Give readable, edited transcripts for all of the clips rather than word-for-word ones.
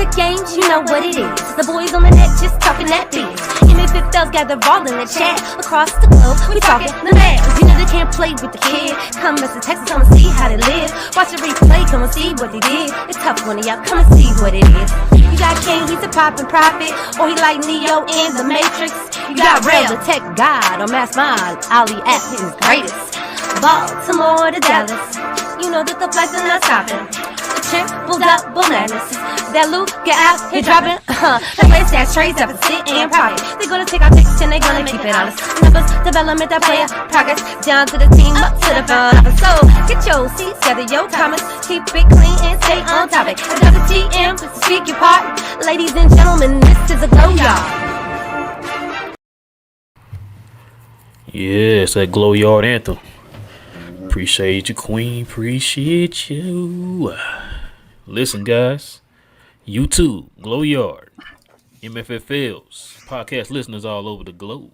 the games, you know what it is. The boys on the net just talking that biz. MFFLs gather all in the chat. Across the globe, we talking the Mavs. You know they can't play with the kid. Come to Texas, come and see how they live. Watch the replay, come and see what they did. It's tough when y'all come and see what it is. You got King, he's a poppin' prophet, or he like Neo in the Matrix. You got Rail, the tech god, or Mass Mind, Ali at his greatest. Baltimore to Dallas, you know that the flights are not stopping. The triple double madness, that Luke get out here dropping. The place that trades up and sit and profit. They gonna take our picks and they gonna keep it honest. Numbers, development, that player progress, down to the team, up to the front. So get your seats, gather your comments, keep it clean and stay on topic. WTM, speak your part, ladies and gentlemen. This is a glow yard. Yeah, it's that Glow Yard anthem. Appreciate you, Queen. Appreciate you. Listen, guys. YouTube, Glow Yard, MFFLs, podcast listeners all over the globe.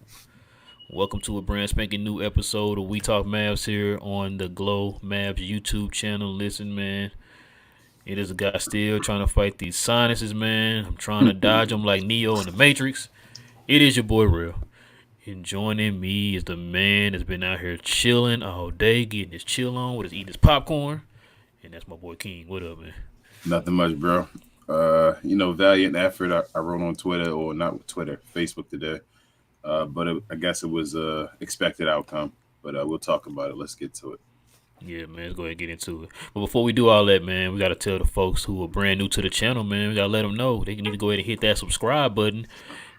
Welcome to a brand spanking new episode of We Talk Mavs here on the Glow Mavs YouTube channel. Listen, man. It is a guy still trying to fight these sinuses, man. I'm trying to dodge them like Neo in the Matrix. It is your boy, Real. And joining me is the man that's been out here chilling all day, getting his chill on, with his eating his popcorn. And that's my boy King. What up, man? Nothing much, bro. Valiant effort. I wrote on Twitter, or not Twitter, Facebook today. But I guess it was a expected outcome. But we'll talk about it. Let's get to it. Yeah, man, let's go ahead and get into it. But before we do all that, man, we got to tell the folks who are brand new to the channel, man, we got to let them know they need to go ahead and hit that subscribe button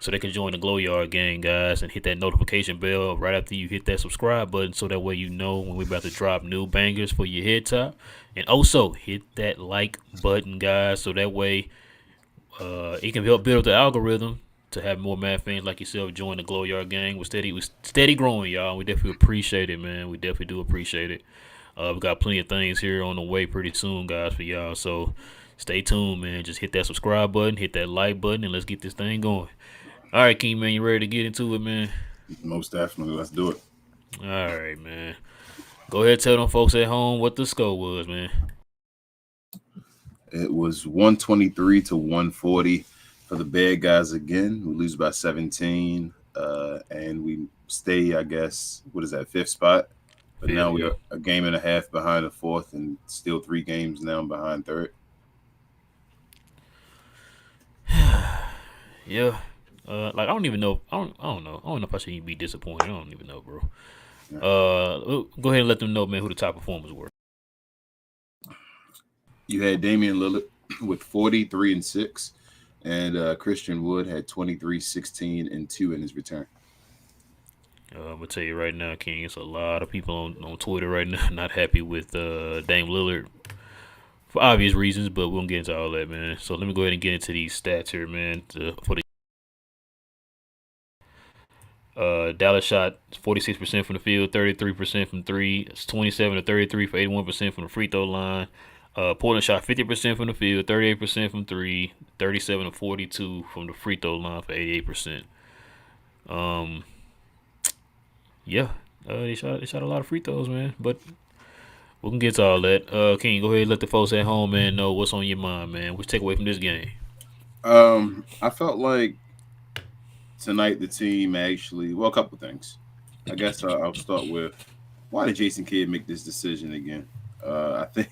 so they can join the Glow Yard gang, guys, and hit that notification bell right after you hit that subscribe button so that way you know when we're about to drop new bangers for your head top. And also hit that like button, guys, so that way it can help build the algorithm to have more Mad fans like yourself join the Glow Yard gang. We're steady growing, y'all. We definitely appreciate it, man. We definitely do appreciate it. We got plenty of things here on the way pretty soon, guys, for y'all. So stay tuned, man. Just hit that subscribe button, hit that like button, and let's get this thing going. All right, King, man, you ready to get into it, man? Most definitely. Let's do it. All right, man. Go ahead and tell them folks at home what the score was, man. It was 123 to 140 for the bad guys again. We lose by 17, and we stay, I guess, what is that, fifth spot? But now we're a game and a half behind the fourth and still 3 games now behind third. Yeah. I don't even know. I don't know. I don't know if I should even be disappointed. I don't even know, bro. Yeah. Go ahead and let them know, man, who the top performers were. You had Damian Lillard with 43 and 6, and Christian Wood had 23, 16, and 2 in his return. I'm gonna tell you right now, King. It's a lot of people on Twitter right now not happy with Dame Lillard for obvious reasons, but we won't get into all that, man. So let me go ahead and get into these stats here, man. For the Dallas shot 46% from the field, 33% from three. It's 27 to 33 for 81% from the free throw line. Portland shot 50% from the field, 38% from three, 37 to 42 from the free throw line for 88%. Yeah, they shot a lot of free throws, man. But we can get to all that. King, go ahead and let the folks at home, man, know what's on your mind, man. What's take away from this game? I felt like tonight the team actually, well, a couple things. I guess I'll start with, why did Jason Kidd make this decision again? I think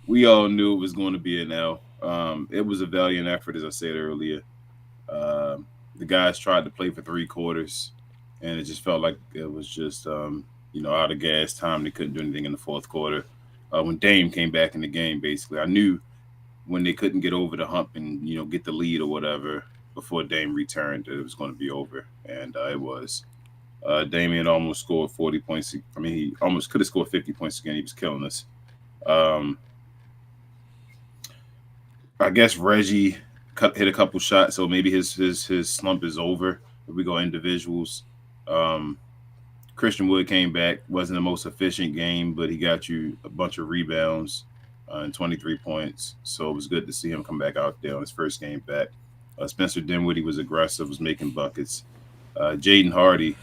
we all knew it was going to be an L. It was a valiant effort, as I said earlier. The guys tried to play for 3 quarters. And it just felt like it was just, out of gas time. They couldn't do anything in the fourth quarter. When Dame came back in the game, basically, I knew when they couldn't get over the hump and, get the lead or whatever before Dame returned, that it was going to be over. And it was. Damian almost scored 40 points. I mean, he almost could have scored 50 points again. He was killing us. I guess Reggie hit a couple shots, so maybe his slump is over if we go individuals. Christian Wood came back, wasn't the most efficient game, but he got you a bunch of rebounds and 23 points. So it was good to see him come back out there on his first game back. Spencer Dinwiddie was aggressive, was making buckets. Jaden Hardy,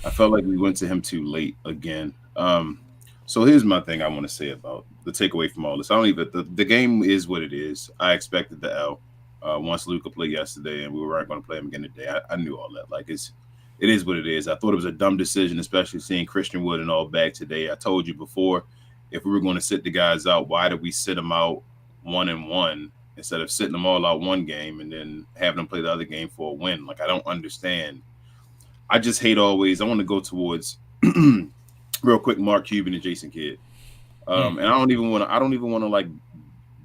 I felt like we went to him too late again. So here's my thing I want to say about the takeaway from all this. The game is what it is. I expected the L. once Luka played yesterday, and we weren't going to play him again today. I knew all that. Like it is what it is. I thought it was a dumb decision, especially seeing Christian Wood and all back today. I told you before, if we were going to sit the guys out, why did we sit them out 1-1 instead of sitting them all out one game and then having them play the other game for a win? Like, I don't understand. I just hate always. I want to go towards real quick Mark Cuban and Jason Kidd. And I don't even want to like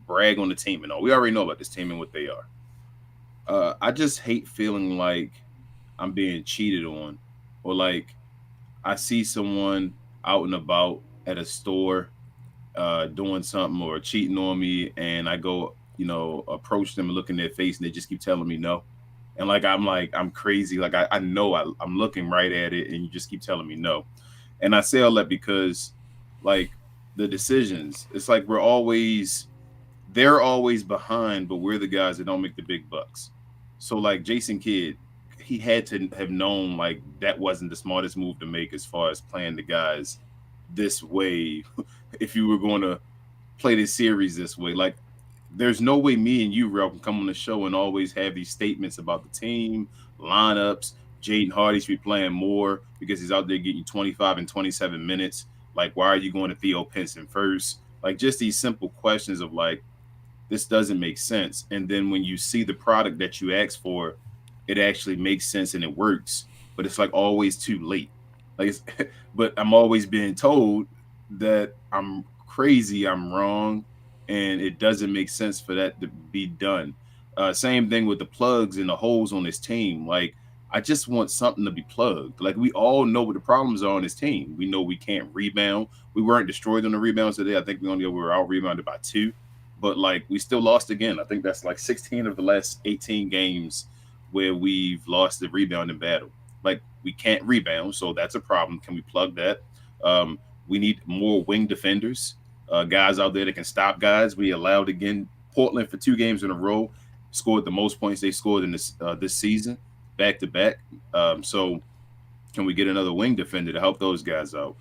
brag on the team and all. We already know about this team and what they are. I just hate feeling like I'm being cheated on, or like I see someone out and about at a store doing something or cheating on me, and I go, approach them and look in their face, and they just keep telling me no. And I'm crazy. Like I know I'm looking right at it, and you just keep telling me no. And I say all that because, like, the decisions, it's like they're always behind, but we're the guys that don't make the big bucks. So like Jason Kidd, he had to have known like that wasn't the smartest move to make as far as playing the guys this way. If you were going to play this series this way, like there's no way me and you, Rel, can come on the show and always have these statements about the team, lineups. Jaden Hardy should be playing more because he's out there getting 25 and 27 minutes. Like, why are you going to Theo Pinson first? Like, just these simple questions of like, this doesn't make sense. And then when you see the product that you asked for, it actually makes sense and it works. But it's like always too late. Like, but I'm always being told that I'm crazy, I'm wrong, and it doesn't make sense for that to be done. Same thing with the plugs and the holes on this team. Like, I just want something to be plugged. Like, we all know what the problems are on this team. We know we can't rebound. We weren't destroyed on the rebounds today. I think we were out rebounded by 2. But, like, we still lost again. I think that's like 16 of the last 18 games where we've lost the rebounding battle. Like, we can't rebound, so that's a problem. Can we plug that? We need more wing defenders, guys out there that can stop guys. We allowed, again, Portland for 2 games in a row, scored the most points they scored in this season, back to back. So can we get another wing defender to help those guys out?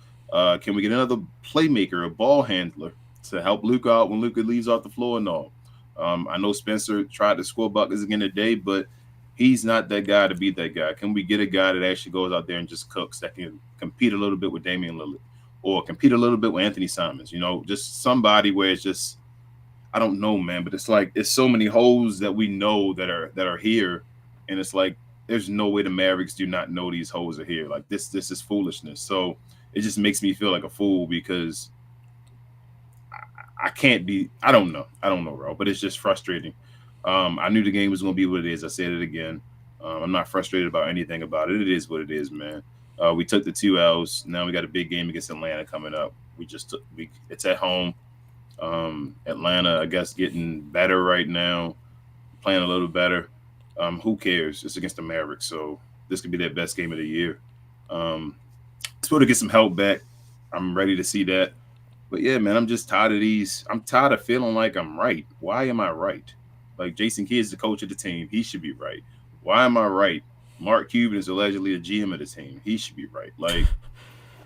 Can we get another playmaker, a ball handler to help Luka out when Luka leaves off the floor and all? I know Spencer tried to score buckets again today, but he's not that guy to be that guy. Can we get a guy that actually goes out there and just cooks, that can compete a little bit with Damian Lillard or compete a little bit with Anthony Simons? Just somebody where it's just, I don't know, man, but it's like it's so many holes that we know that are here, and it's like there's no way the Mavericks do not know these holes are here. Like this is foolishness. So it just makes me feel like a fool because I can't be. I don't know, Ro, but it's just frustrating. I knew the game was going to be what it is. I said it again. I'm not frustrated about anything about it. It is what it is, man. We took the 2 L's. Now we got a big game against Atlanta coming up. It's at home. Atlanta, I guess, getting better right now, playing a little better. Who cares? It's against the Mavericks, so this could be their best game of the year. Supposed to get some help back. I'm ready to see that. But yeah, man, I'm just tired of these. I'm tired of feeling like I'm right. Why am I right? Like, Jason Kidd is the coach of the team. He should be right. Why am I right? Mark Cuban is allegedly a GM of the team. He should be right. Like,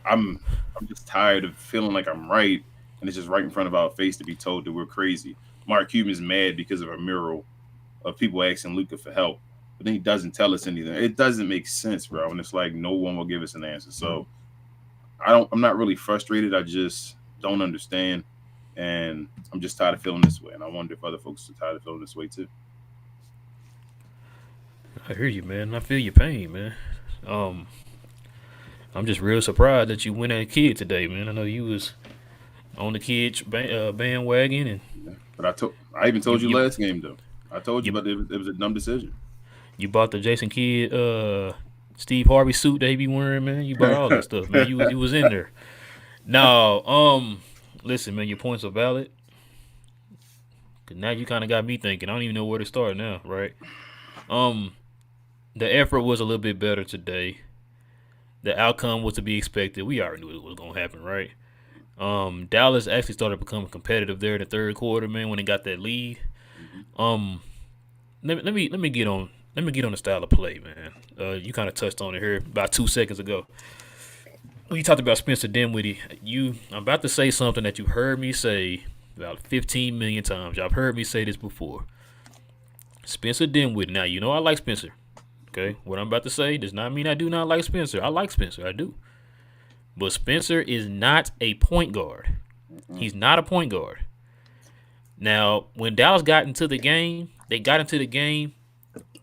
I'm just tired of feeling like I'm right, and it's just right in front of our face to be told that we're crazy. Mark Cuban is mad because of a mural of people asking Luka for help, but then he doesn't tell us anything. It doesn't make sense, bro. And it's like no one will give us an answer. So I'm not really frustrated. I just don't understand, and I'm just tired of feeling this way. And I wonder if other folks are tired of feeling this way too. I hear you, man. I feel your pain, man. I'm just real surprised that you went at Kidd today, man. I know you was on the Kidd bandwagon, and but I even told you last game though. I told you, but it was a dumb decision. You bought the Jason Kidd Steve Harvey suit that he be wearing, man. You bought all that stuff, man. You was in there. No, listen, man. Your points are valid. Cause now you kind of got me thinking. I don't even know where to start now, right? The effort was a little bit better today. The outcome was to be expected. We already knew it was gonna happen, right? Dallas actually started becoming competitive there in the third quarter, man, when they got that lead. Let me get on the style of play, man. You kind of touched on it here about 2 seconds ago. When you talked about Spencer Dinwiddie, I'm about to say something that you've heard me say about 15 million times. Y'all have heard me say this before. Spencer Dinwiddie. Now, you know I like Spencer. Okay? What I'm about to say does not mean I do not like Spencer. I like Spencer. I do. But Spencer is not a point guard. He's not a point guard. Now, when Dallas got into the game, they got into the game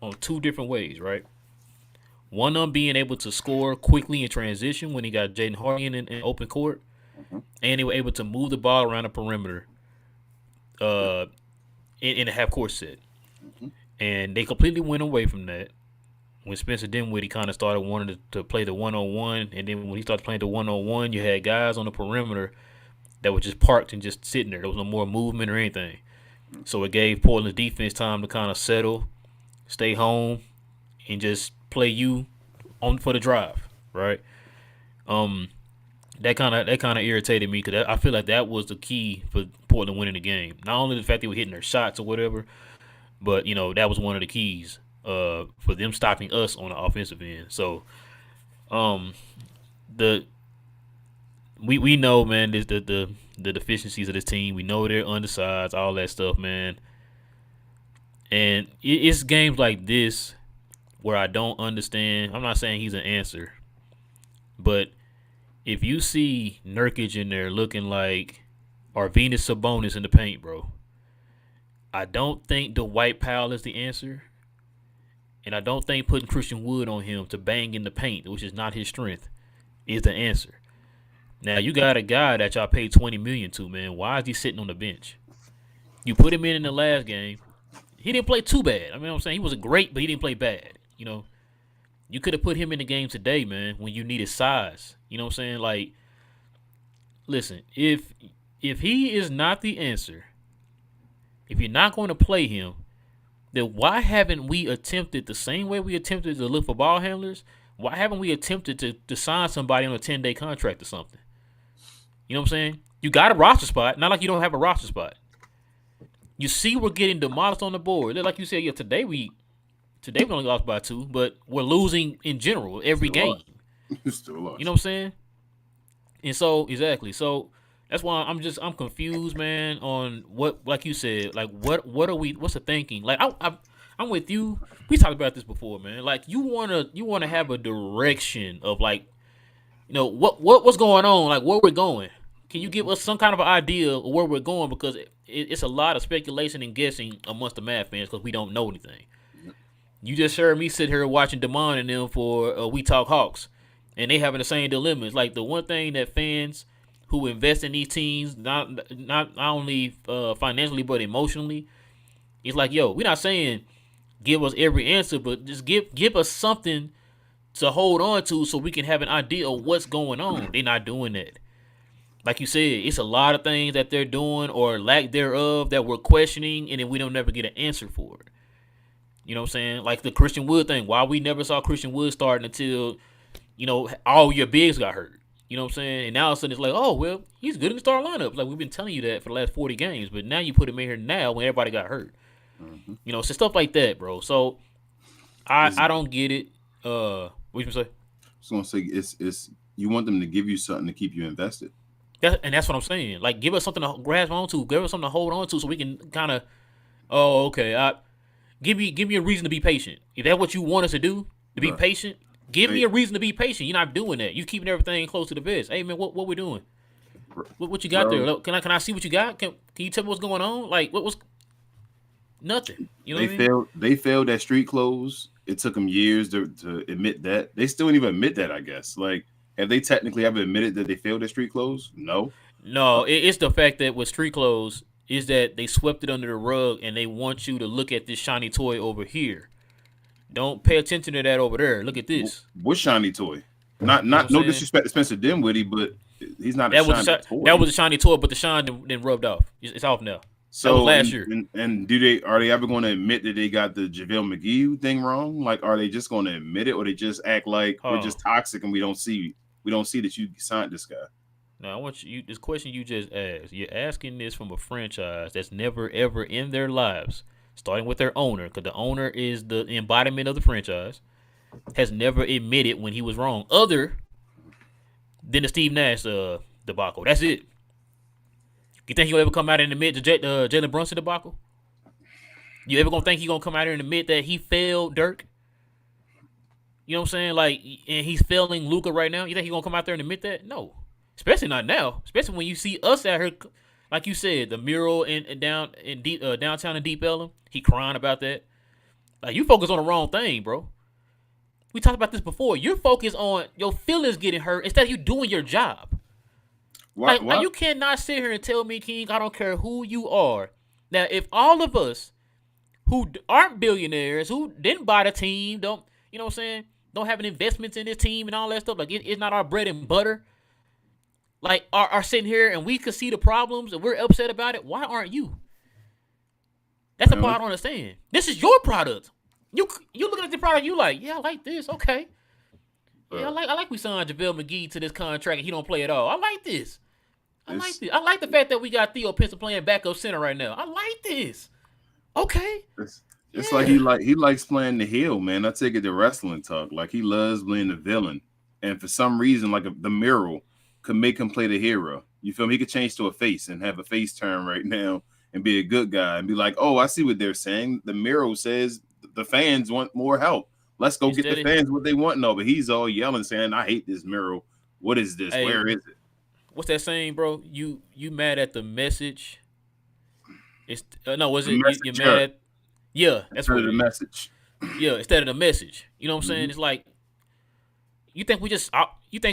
on two different ways, right? One of them being able to score quickly in transition when he got Jaden Hardy in open court, and they were able to move the ball around the perimeter in a half-court set. And they completely went away from that when Spencer Dinwiddie kind of started wanting to play the one-on-one, and then when he started playing the one-on-one, you had guys on the perimeter that were just parked and just sitting there. There was no more movement or anything. So it gave Portland's defense time to kind of settle, stay home, and just play you on for the drive, right? That kind of irritated me because I feel like that was the key for Portland winning the game. Not only the fact they were hitting their shots or whatever, but that was one of the keys for them stopping us on the offensive end. So, we know, man, the deficiencies of this team. We know they're undersized, all that stuff, man. And it's games like this where I don't understand. I'm not saying he's an answer, but if you see Nurkic in there looking like Arvydas Sabonis in the paint, bro, I don't think Dwight Powell is the answer, and I don't think putting Christian Wood on him to bang in the paint, which is not his strength, is the answer. Now, you got a guy that y'all paid $20 million to, man. Why is he sitting on the bench? You put him in the last game. He didn't play too bad. I mean, I'm saying he wasn't great, but he didn't play bad. You could have put him in the game today, man, when you needed size. You know what I'm saying? Like, listen, if he is not the answer, if you're not going to play him, then why haven't we attempted the same way we attempted to look for ball handlers? Why haven't we attempted to sign somebody on a 10-day contract or something? You know what I'm saying? You got a roster spot. Not like you don't have a roster spot. You see we're getting demolished on the board. Like you said, today we only lost by 2, but we're losing in general every game. Still lost. You know what I'm saying? And so, exactly. So, that's why I'm confused, man, on what, like you said, like what are we, what's the thinking? Like, I'm with you. We talked about this before, man. Like, you wanna have a direction of, like, what's going on, like where we're going. Can you give us some kind of an idea of where we're going? Because it's a lot of speculation and guessing amongst the Mavs fans because we don't know anything. You just heard me sit here watching Damon and them for We Talk Hawks, and they having the same dilemmas. Like, the one thing that fans who invest in these teams, not only financially but emotionally, it's like, yo, we're not saying give us every answer, but just give us something to hold on to so we can have an idea of what's going on. They're not doing that. Like you said, it's a lot of things that they're doing or lack thereof that we're questioning, and then we don't never get an answer for it. You know what I'm saying? Like the Christian Wood thing. Why we never saw Christian Wood starting until, all your bigs got hurt. You know what I'm saying? And now all of a sudden it's like, oh, well, he's good in the start lineup. Like, we've been telling you that for the last 40 games, but now you put him in here now when everybody got hurt. So stuff like that, bro. So I don't get it. What you gonna say? I was gonna say it's you want them to give you something to keep you invested. And that's what I'm saying. Like, give us something to grasp onto. Give us something to hold on to so we can kind of, give me a reason to be patient. If that's what you want us to do, to be patient, give me a reason to be patient. You're not doing that. You're keeping everything close to the vest. Hey, man, what we doing? What you got there? Can I see what you got? Can you tell me what's going on? Like, what was nothing? You know what I mean? They failed at street clothes. It took them years to admit that. They still didn't even admit that, I guess. Like, have they technically ever admitted that they failed at street clothes? No. It's the fact that with street clothes is that they swept it under the rug and they want you to look at this shiny toy over here. Don't pay attention to that over there. Look at this. What shiny toy? Not no disrespect to Spencer Dinwiddie, but he's not a shiny toy. That was a shiny toy, but the shine then rubbed off. It's off now. So that was last year. And are they ever going to admit that they got the JaVale McGee thing wrong? Like, are they just going to admit it, or they just act like we're just toxic and we don't see that you signed this guy? Now, I want you this question you just asked. You're asking this from a franchise that's never ever in their lives, starting with their owner, because the owner is the embodiment of the franchise, has never admitted when he was wrong, other than the Steve Nash debacle. That's it. You think he'll ever come out and admit the Jalen Brunson debacle? You ever gonna think he gonna come out here and admit that he failed Dirk? You know what I'm saying? Like, and he's failing Luka right now. You think he gonna come out there and admit that? No, especially not now. Especially when you see us out here, like you said, the mural downtown in Deep Ellum. He crying about that. Like, you focus on the wrong thing, bro. We talked about this before. You're focused on your feelings getting hurt instead of you doing your job. Like, you cannot sit here and tell me, King, I don't care who you are. Now, if all of us who aren't billionaires, who didn't buy the team, don't, you know what I'm saying, don't have an investments in this team and all that stuff, like it's not our bread and butter, like are sitting here and we could see the problems and we're upset about it, why aren't you? That's the part I don't understand. This is your product. You looking at the product, you like, yeah, I like this, okay. Yeah, I like we signed JaVale McGee to this contract and he don't play at all. I like this. I like this. I like the fact that we got Theo Pinson playing backup center right now. I like this. Okay. It's like he likes playing the heel, man. I take it to wrestling talk. Like, he loves playing the villain. And for some reason, like the mural could make him play the hero. You feel me? He could change to a face and have a face turn right now and be a good guy and be like, oh, I see what they're saying. The mural says the fans want more help. Let's go get the fans what they want. No, but he's all yelling, saying, I hate this mural. What is this? Where is it? What's that saying, bro? You mad at the message? It's you're mad at? Yeah, that's what the message. Yeah, instead of the message. You know what I'm saying? It's like, you think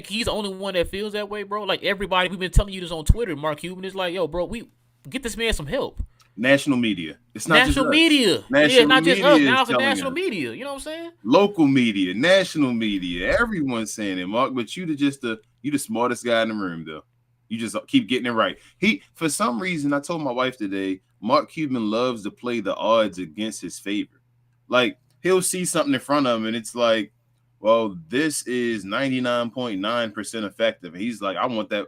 he's the only one that feels that way, bro? Like, everybody, we've been telling you this on Twitter, Mark Cuban is like, yo, bro, we get this man some help. National media. It's not national just media. Us. National not just us. Now it's national media. You know what I'm saying? Local media, national media, everyone's saying it, Mark. But you the smartest guy in the room, though. You just keep getting it right. For some reason, I told my wife today, Mark Cuban loves to play the odds against his favor. Like, he'll see something in front of him, and it's like, well, this is 99.9% effective. And he's like, I want that.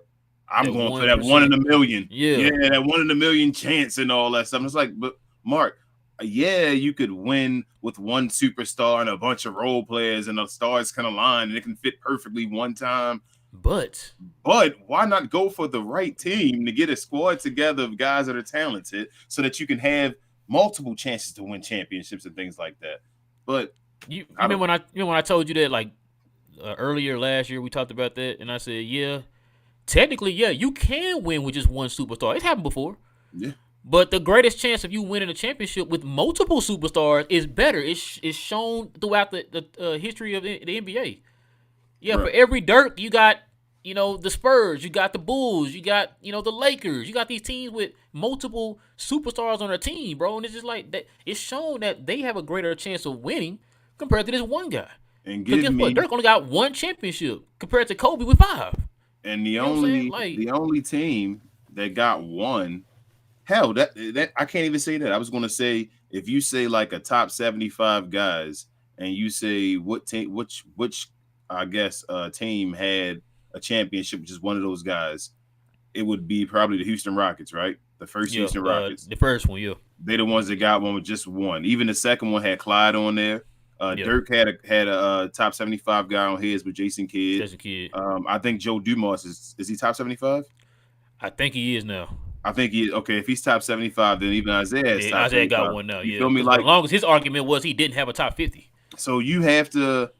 I'm going 1%. For that 1 in a million. Yeah, that 1 in a million chance and all that stuff. And it's like, but Mark, yeah, you could win with one superstar and a bunch of role players and the stars kind of line and it can fit perfectly one time. But why not go for the right team to get a squad together of guys that are talented so that you can have multiple chances to win championships and things like that? But you remember when I told you that, like, earlier last year we talked about that, and I said, yeah, technically, yeah, you can win with just one superstar. It's happened before. Yeah. But the greatest chance of you winning a championship with multiple superstars is better. It's shown throughout the history of the NBA. Yeah, right. For every Dirk, you got, the Spurs, you got the Bulls, you got, the Lakers. You got these teams with multiple superstars on their team, bro. And it's just like that. It's shown that they have a greater chance of winning compared to this one guy. And guess what? Dirk only got one championship compared to Kobe with 5. And the only team that got one, hell, that I can't even say that. I was going to say, if you say like a top 75 guys, and you say what team, which I guess team had a championship, which is one of those guys, it would be probably the Houston Rockets, right? The first Houston Rockets, the first one, yeah. They're the ones that got one with just one. Even the second one had Clyde on there. Dirk had a top 75 guy on his with Jason Kidd. I think Joe Dumas is he top 75? I think he is now. I think he is. Okay, if he's top 75, then even Isaiah is top 75. Isaiah got one now. You feel me? Like, as long as his argument was he didn't have a top 50. So you have to,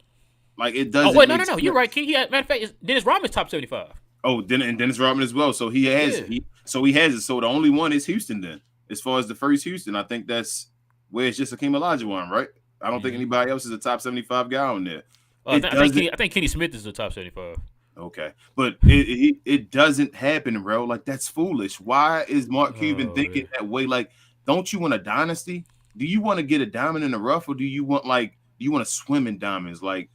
like, it doesn't. Oh wait, no. You're right, King. Matter of fact, Dennis Rodman's top 75. Oh, Dennis Rodman as well. So he has. Yeah. So he has it. So the only one is Houston then. As far as the first Houston, I think that's where it's just Hakeem Olajuwon, right? I don't think anybody else is a top 75 guy on there. I think Kenny Smith is the top 75. Okay, but it doesn't happen, bro. Like, that's foolish. Why is Mark Cuban thinking that way? Like, don't you want a dynasty? Do you want to get a diamond in the rough, or do you want to swim in diamonds, like,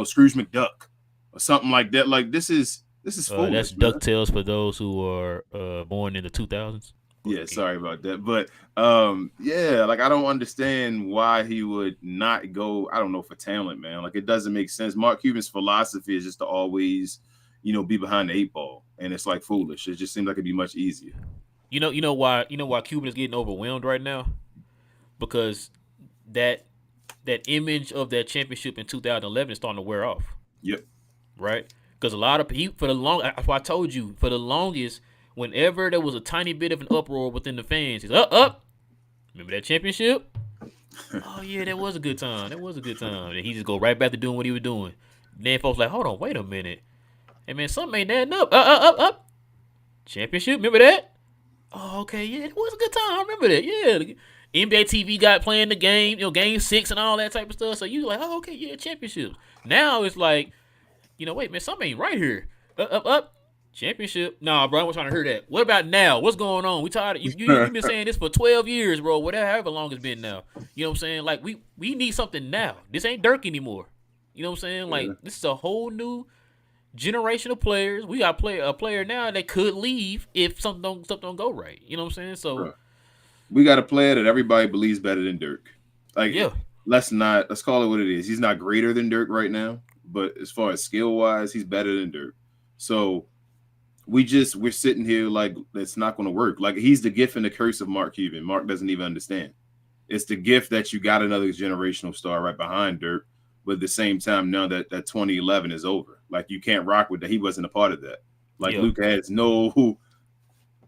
Scrooge McDuck or something like that? Like, this is foolish. That's DuckTales for those who are born in the 2000s. Yeah, sorry about that. But like, I don't understand why he would not go, I don't know, for talent, man. Like, it doesn't make sense. Mark Cuban's philosophy is just to always, be behind the 8 ball. And it's like foolish. It just seems like it'd be much easier. You know why Cuban is getting overwhelmed right now? Because that image of that championship in 2011 is starting to wear off. Yep. Right? Because a lot of people, that's why I told you, for the longest, whenever there was a tiny bit of an uproar within the fans, he's up. Remember that championship? Oh yeah, that was a good time. That was a good time. And he just go right back to doing what he was doing. Then folks like, hold on, wait a minute. Hey man, something ain't adding up. Up. Championship, remember that? Oh, okay, yeah, it was a good time. I remember that. Yeah. NBA TV got playing the game, game 6 and all that type of stuff. So you like, oh, okay, yeah, championships. Now it's like, wait, man, something ain't right here. Up. Championship. Nah, bro, I was trying to hear that. What about now? What's going on? We tired of you been saying this for 12 years, bro. Whatever, however long it's been now. You know what I'm saying? Like, we need something now. This ain't Dirk anymore. You know what I'm saying? Like, this is a whole new generation of players. We got a player now that could leave if something don't go right. You know what I'm saying? So we got a player that everybody believes better than Dirk. Like, yeah. Let's call it what it is. He's not greater than Dirk right now, but as far as skill wise, he's better than Dirk. So we're sitting here like it's not going to work. Like, he's the gift and the curse of Mark Cuban. Mark doesn't even understand. It's the gift that you got another generational star right behind Dirk, but at the same time, now that 2011 is over, like, you can't rock with that. He wasn't a part of that. Like, Luka has no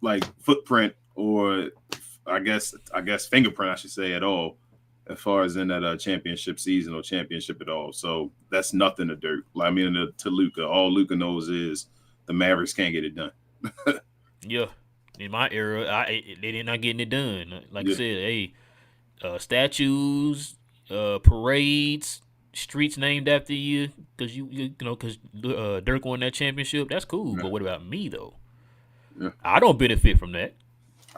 like footprint, or I guess fingerprint, I should say, at all, as far as in that championship season or championship at all. So that's nothing to Dirk. I mean, to Luka. All Luka knows is the Mavericks can't get it done. Yeah. In my era, they did not getting it done. Like I said, hey, statues, parades, streets named after you because because Dirk won that championship. That's cool. But what about me though? Yeah. I don't benefit from that.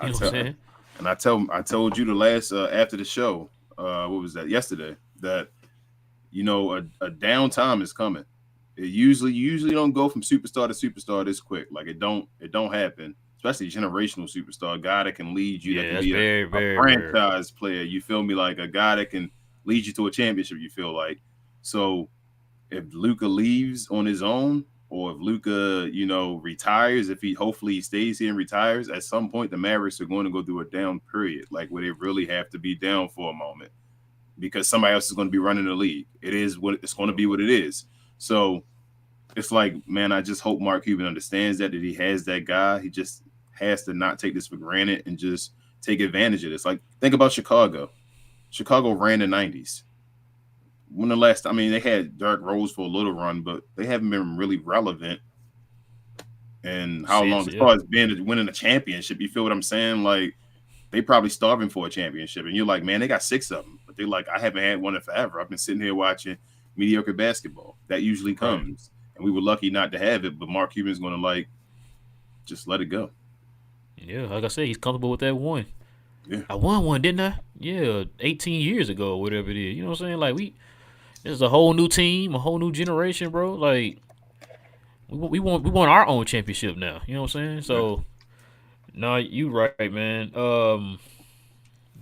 You know what I'm saying? And I told you the last after the show, what was that, yesterday, that a downtime is coming. It usually don't go from superstar to superstar this quick. Like, it don't happen, especially generational superstar, a guy that can lead you, that can be a franchise player. You feel me? Like, a guy that can lead you to a championship. You feel like, so if Luka leaves on his own, or if Luka, retires, hopefully he stays here and retires, at some point the Mavericks are going to go through a down period, like where they really have to be down for a moment because somebody else is going to be running the league. It's going to be what it is. So it's like, man, I just hope Mark Cuban understands that he has that guy. He just has to not take this for granted and just take advantage of this. Like, think about Chicago. Chicago ran the 90s. When the last, they had Derrick Rose for a little run, but they haven't been really relevant. And how long, as far as winning a championship, you feel what I'm saying? Like, they probably starving for a championship. And you're like, man, they got 6 of them. But they're like, I haven't had one in forever. I've been sitting here watching mediocre basketball. That usually comes. And we were lucky not to have it. But Mark Cuban's going to, just let it go. Yeah, like I said, he's comfortable with that one. Yeah. I won one, didn't I? Yeah, 18 years ago, whatever it is. You know what I'm saying? Like, this is a whole new team, a whole new generation, bro. Like, we want our own championship now. You know what I'm saying? So, no, you right, man. Let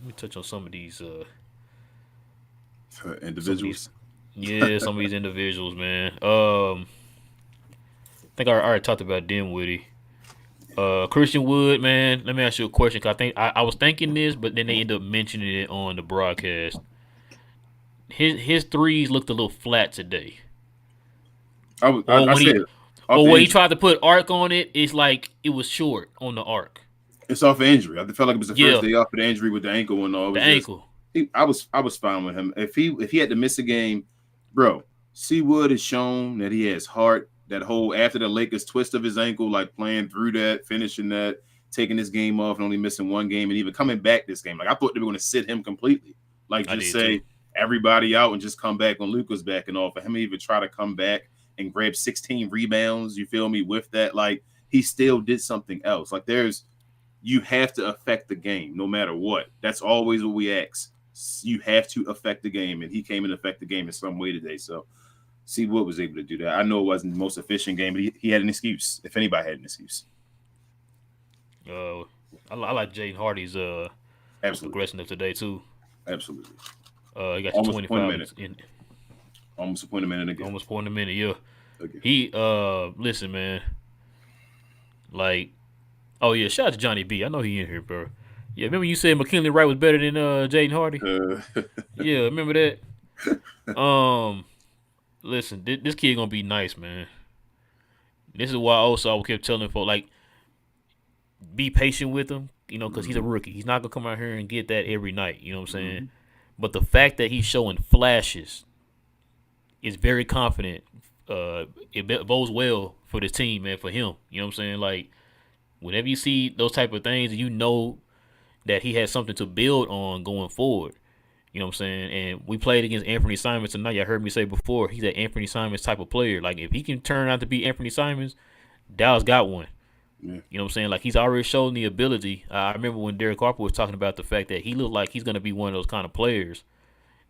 me touch on some of these individuals. Some of these individuals, man. I think I already talked about Dinwiddie. Christian Wood, man. Let me ask you a question. Cause I was thinking this, but then they ended up mentioning it on the broadcast. His threes looked a little flat today. When he tried to put arc on it, it's like it was short on the arc. It's off of injury. I felt like it was the first day off of the injury with the ankle and all. Ankle. I was fine with him. If he had to miss a game, bro, C. Wood has shown that he has heart. That whole after the Lakers twist of his ankle, like playing through that, finishing that, taking this game off and only missing one game, and even coming back this game. Like, I thought they were going to sit him completely. Like, just say everybody out and just come back when Luka's back and all. For him to even try to come back and grab 16 rebounds, you feel me, with that, like, he still did something else. Like, you have to affect the game no matter what. That's always what we ask. You have to affect the game, and he came and affect the game in some way today. So, see Wood was able to do that. I know it wasn't the most efficient game, but he had an excuse, if anybody had an excuse. I like Jaden Hardy's progression of today, too. Absolutely. He got almost 25 minutes. Almost a point a minute again. Almost a point a minute, yeah. Okay. He, listen, man. Like, oh, yeah, shout out to Johnny B. I know he in here, bro. Yeah, remember you said McKinley Wright was better than Jaden Hardy? Yeah, remember that? Listen, this kid gonna be nice, man. This is why also I kept telling folks, like, be patient with him. because he's a rookie. He's not gonna come out here and get that every night. You know what I'm saying? But the fact that he's showing flashes is very confident. It bodes well for the team, man, for him. You know what I'm saying? Like, whenever you see those type of things, you know that he has something to build on going forward. You know what I'm saying? And we played against Anthony Simons tonight. Y'all heard me say before, he's an Anthony Simons type of player. Like, if he can turn out to be Anthony Simons, Dallas got one. Yeah. You know what I'm saying? Like, he's already shown the ability. I remember when Derek Harper was talking about the fact that he looked like he's going to be one of those kind of players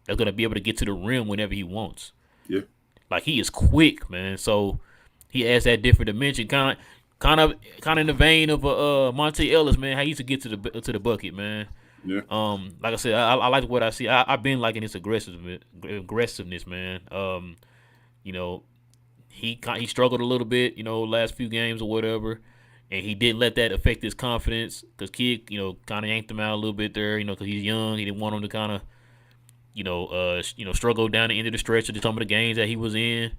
that's going to be able to get to the rim whenever he wants. Yeah. Like, he is quick, man. So he adds that different dimension, kind of in the vein of Monte Ellis, man. How he used to get to the bucket, man. Yeah. Like I said, I like what I see. I've been liking his aggressiveness, man. You know, he struggled a little bit, you know, last few games or whatever, and he didn't let that affect his confidence because Kid, you know, kind of yanked him out a little bit there, you know, because he's young. He didn't want him to kind of, struggle down the end of the stretch of some of the games that he was in.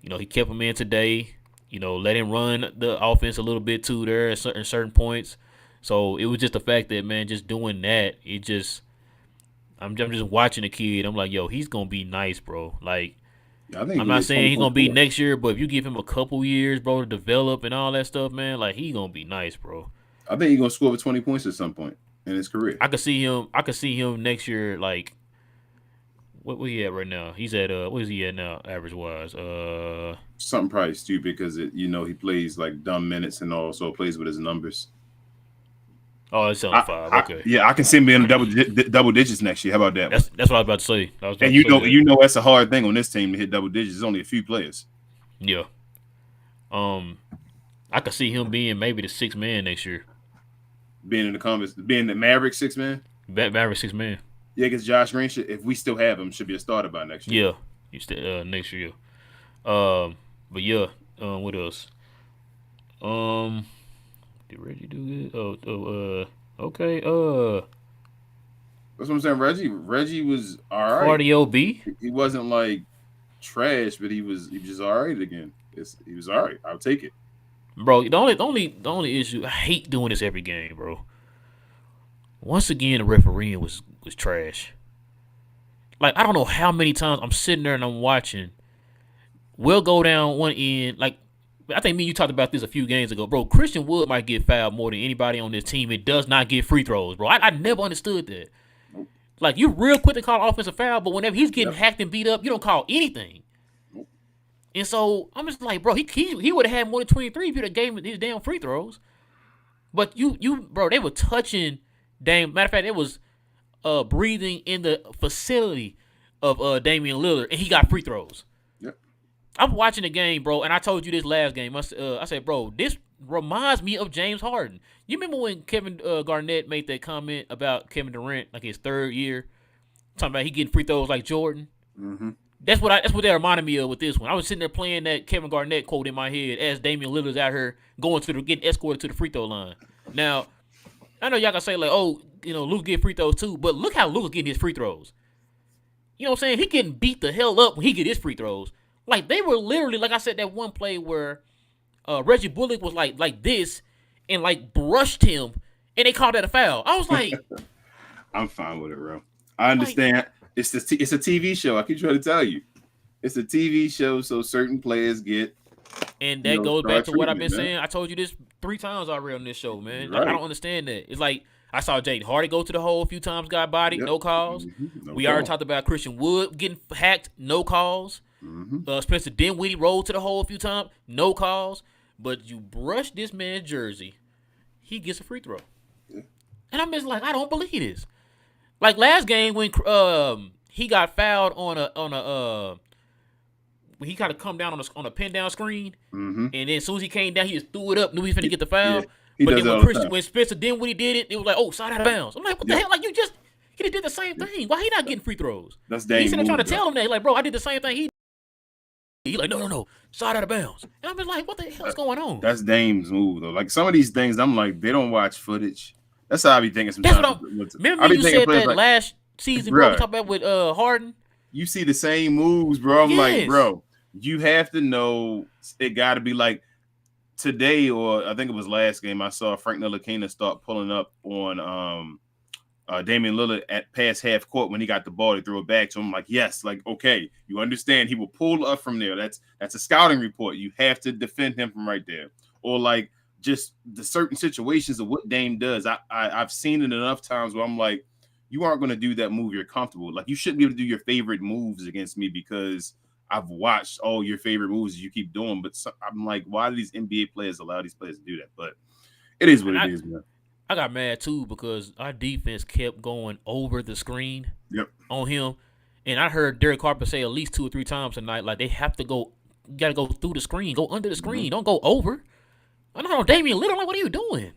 You know, he kept him in today. You know, let him run the offense a little bit too there at certain points. So it was just the fact that, man, just doing that, I'm just watching the kid. I'm like, yo, he's gonna be nice, bro. Like, I'm not saying he's gonna be next year, but if you give him a couple years, bro, to develop and all that stuff, man, like, he's gonna be nice, bro. I think he's gonna score over 20 points at some point in his career. I could see him next year, like. What he at right now? He's at what is he at now, average wise? Something probably stupid because he plays like dumb minutes and also plays with his numbers. Oh, it's on 5. Okay. Yeah, I can see him being double digits next year. How about that? That's what I was about to say. And that's a hard thing on this team to hit double digits. There's only a few players. Yeah. I could see him being maybe the 6th man next year. Being the Mavericks 6th man. Mavericks 6th man. Yeah, because Josh Green if we still have him, should be a starter by next year. Yeah, he's next year. But yeah, what else? Did Reggie do good? Okay. That's what I'm saying. Reggie was all right. Cardio B. He wasn't like trash, but he was just all right again. He was all right. I'll take it, bro. The only issue, I hate doing this every game, bro. Once again, the refereeing was trash. Like, I don't know how many times I'm sitting there and I'm watching. We'll go down one end. Like, I think me and you talked about this a few games ago, bro. Christian Wood might get fouled more than anybody on this team. It does not get free throws, bro. I never understood that. Like, you're real quick to call offensive foul, but whenever he's getting hacked and beat up, you don't call anything. And so I'm just like, bro, he would have had more than 23 if you'd have gave him his damn free throws. But you, bro, they were touching. Matter of fact, it was breathing in the facility of Damian Lillard, and he got free throws. Yep. I'm watching the game, bro, and I told you this last game. I said, bro, this reminds me of James Harden. You remember when Kevin Garnett made that comment about Kevin Durant, like his 3rd year, talking about he getting free throws like Jordan? Mm-hmm. That's what that reminded me of with this one. I was sitting there playing that Kevin Garnett quote in my head as Damian Lillard's out here getting escorted to the free throw line. Now, I know y'all gonna say like, oh, Luka get free throws too, but look how Luka getting his free throws. You know what I'm saying? He getting beat the hell up when he get his free throws. Like, they were literally, like I said, that one play where Reggie Bullock was like this and like brushed him, and they called that a foul. I was like, I'm fine with it, bro. I understand. Like, it's a TV show. I keep trying to tell you, it's a TV show, so certain players get. And that goes back to what I've been saying. I told you this 3 times already on this show, man. Right. Like, I don't understand that. It's like, I saw Jaden Hardy go to the hole a few times, got bodied, no calls. Mm-hmm. We already talked about Christian Wood getting hacked, no calls. Mm-hmm. Spencer Dinwiddie rolled to the hole a few times, no calls. But you brush this man's jersey, he gets a free throw. Yeah. And I'm just like, I don't believe this. Like last game when he got fouled on a when he kind of come down on a pin down screen, and then as soon as he came down, he just threw it up, knew he was finna get the foul. Yeah, but then when Spencer Dinwiddie did it, it was like, oh, side out of bounds. I'm like, what the hell? Like, he just did the same thing. Why he not getting free throws? That's Dame. He's sitting there trying to tell him that, like, bro, I did the same thing. He like, no, side out of bounds. And I'm just like, what the hell is going on? That's Dame's move though. Like some of these things, I'm like, they don't watch footage. That's how I be thinking sometimes. Remember you said that like, last season, bro, we talked about with Harden? You see the same moves, bro. I'm like, bro, you have to know it got to be like today, or I think it was last game, I saw Frank Ntilikina start pulling up on Damian Lillard at past half court when he got the ball to throw it back to him. Like, yes, like, okay, you understand he will pull up from there. That's a scouting report. You have to defend him from right there. Or like just the certain situations of what Dame does. I've seen it enough times where I'm like, you aren't going to do that move. You're comfortable. Like, you shouldn't be able to do your favorite moves against me because I've watched all your favorite moves you keep doing. But I'm like, why do these NBA players allow these players to do that? But it is what it is, man. I got mad too because our defense kept going over the screen on him. And I heard Derek Harper say at least 2 or 3 times tonight, like they have to go, you got to go through the screen, go under the screen, don't go over. I don't know, Damian Lillard, like, what are you doing?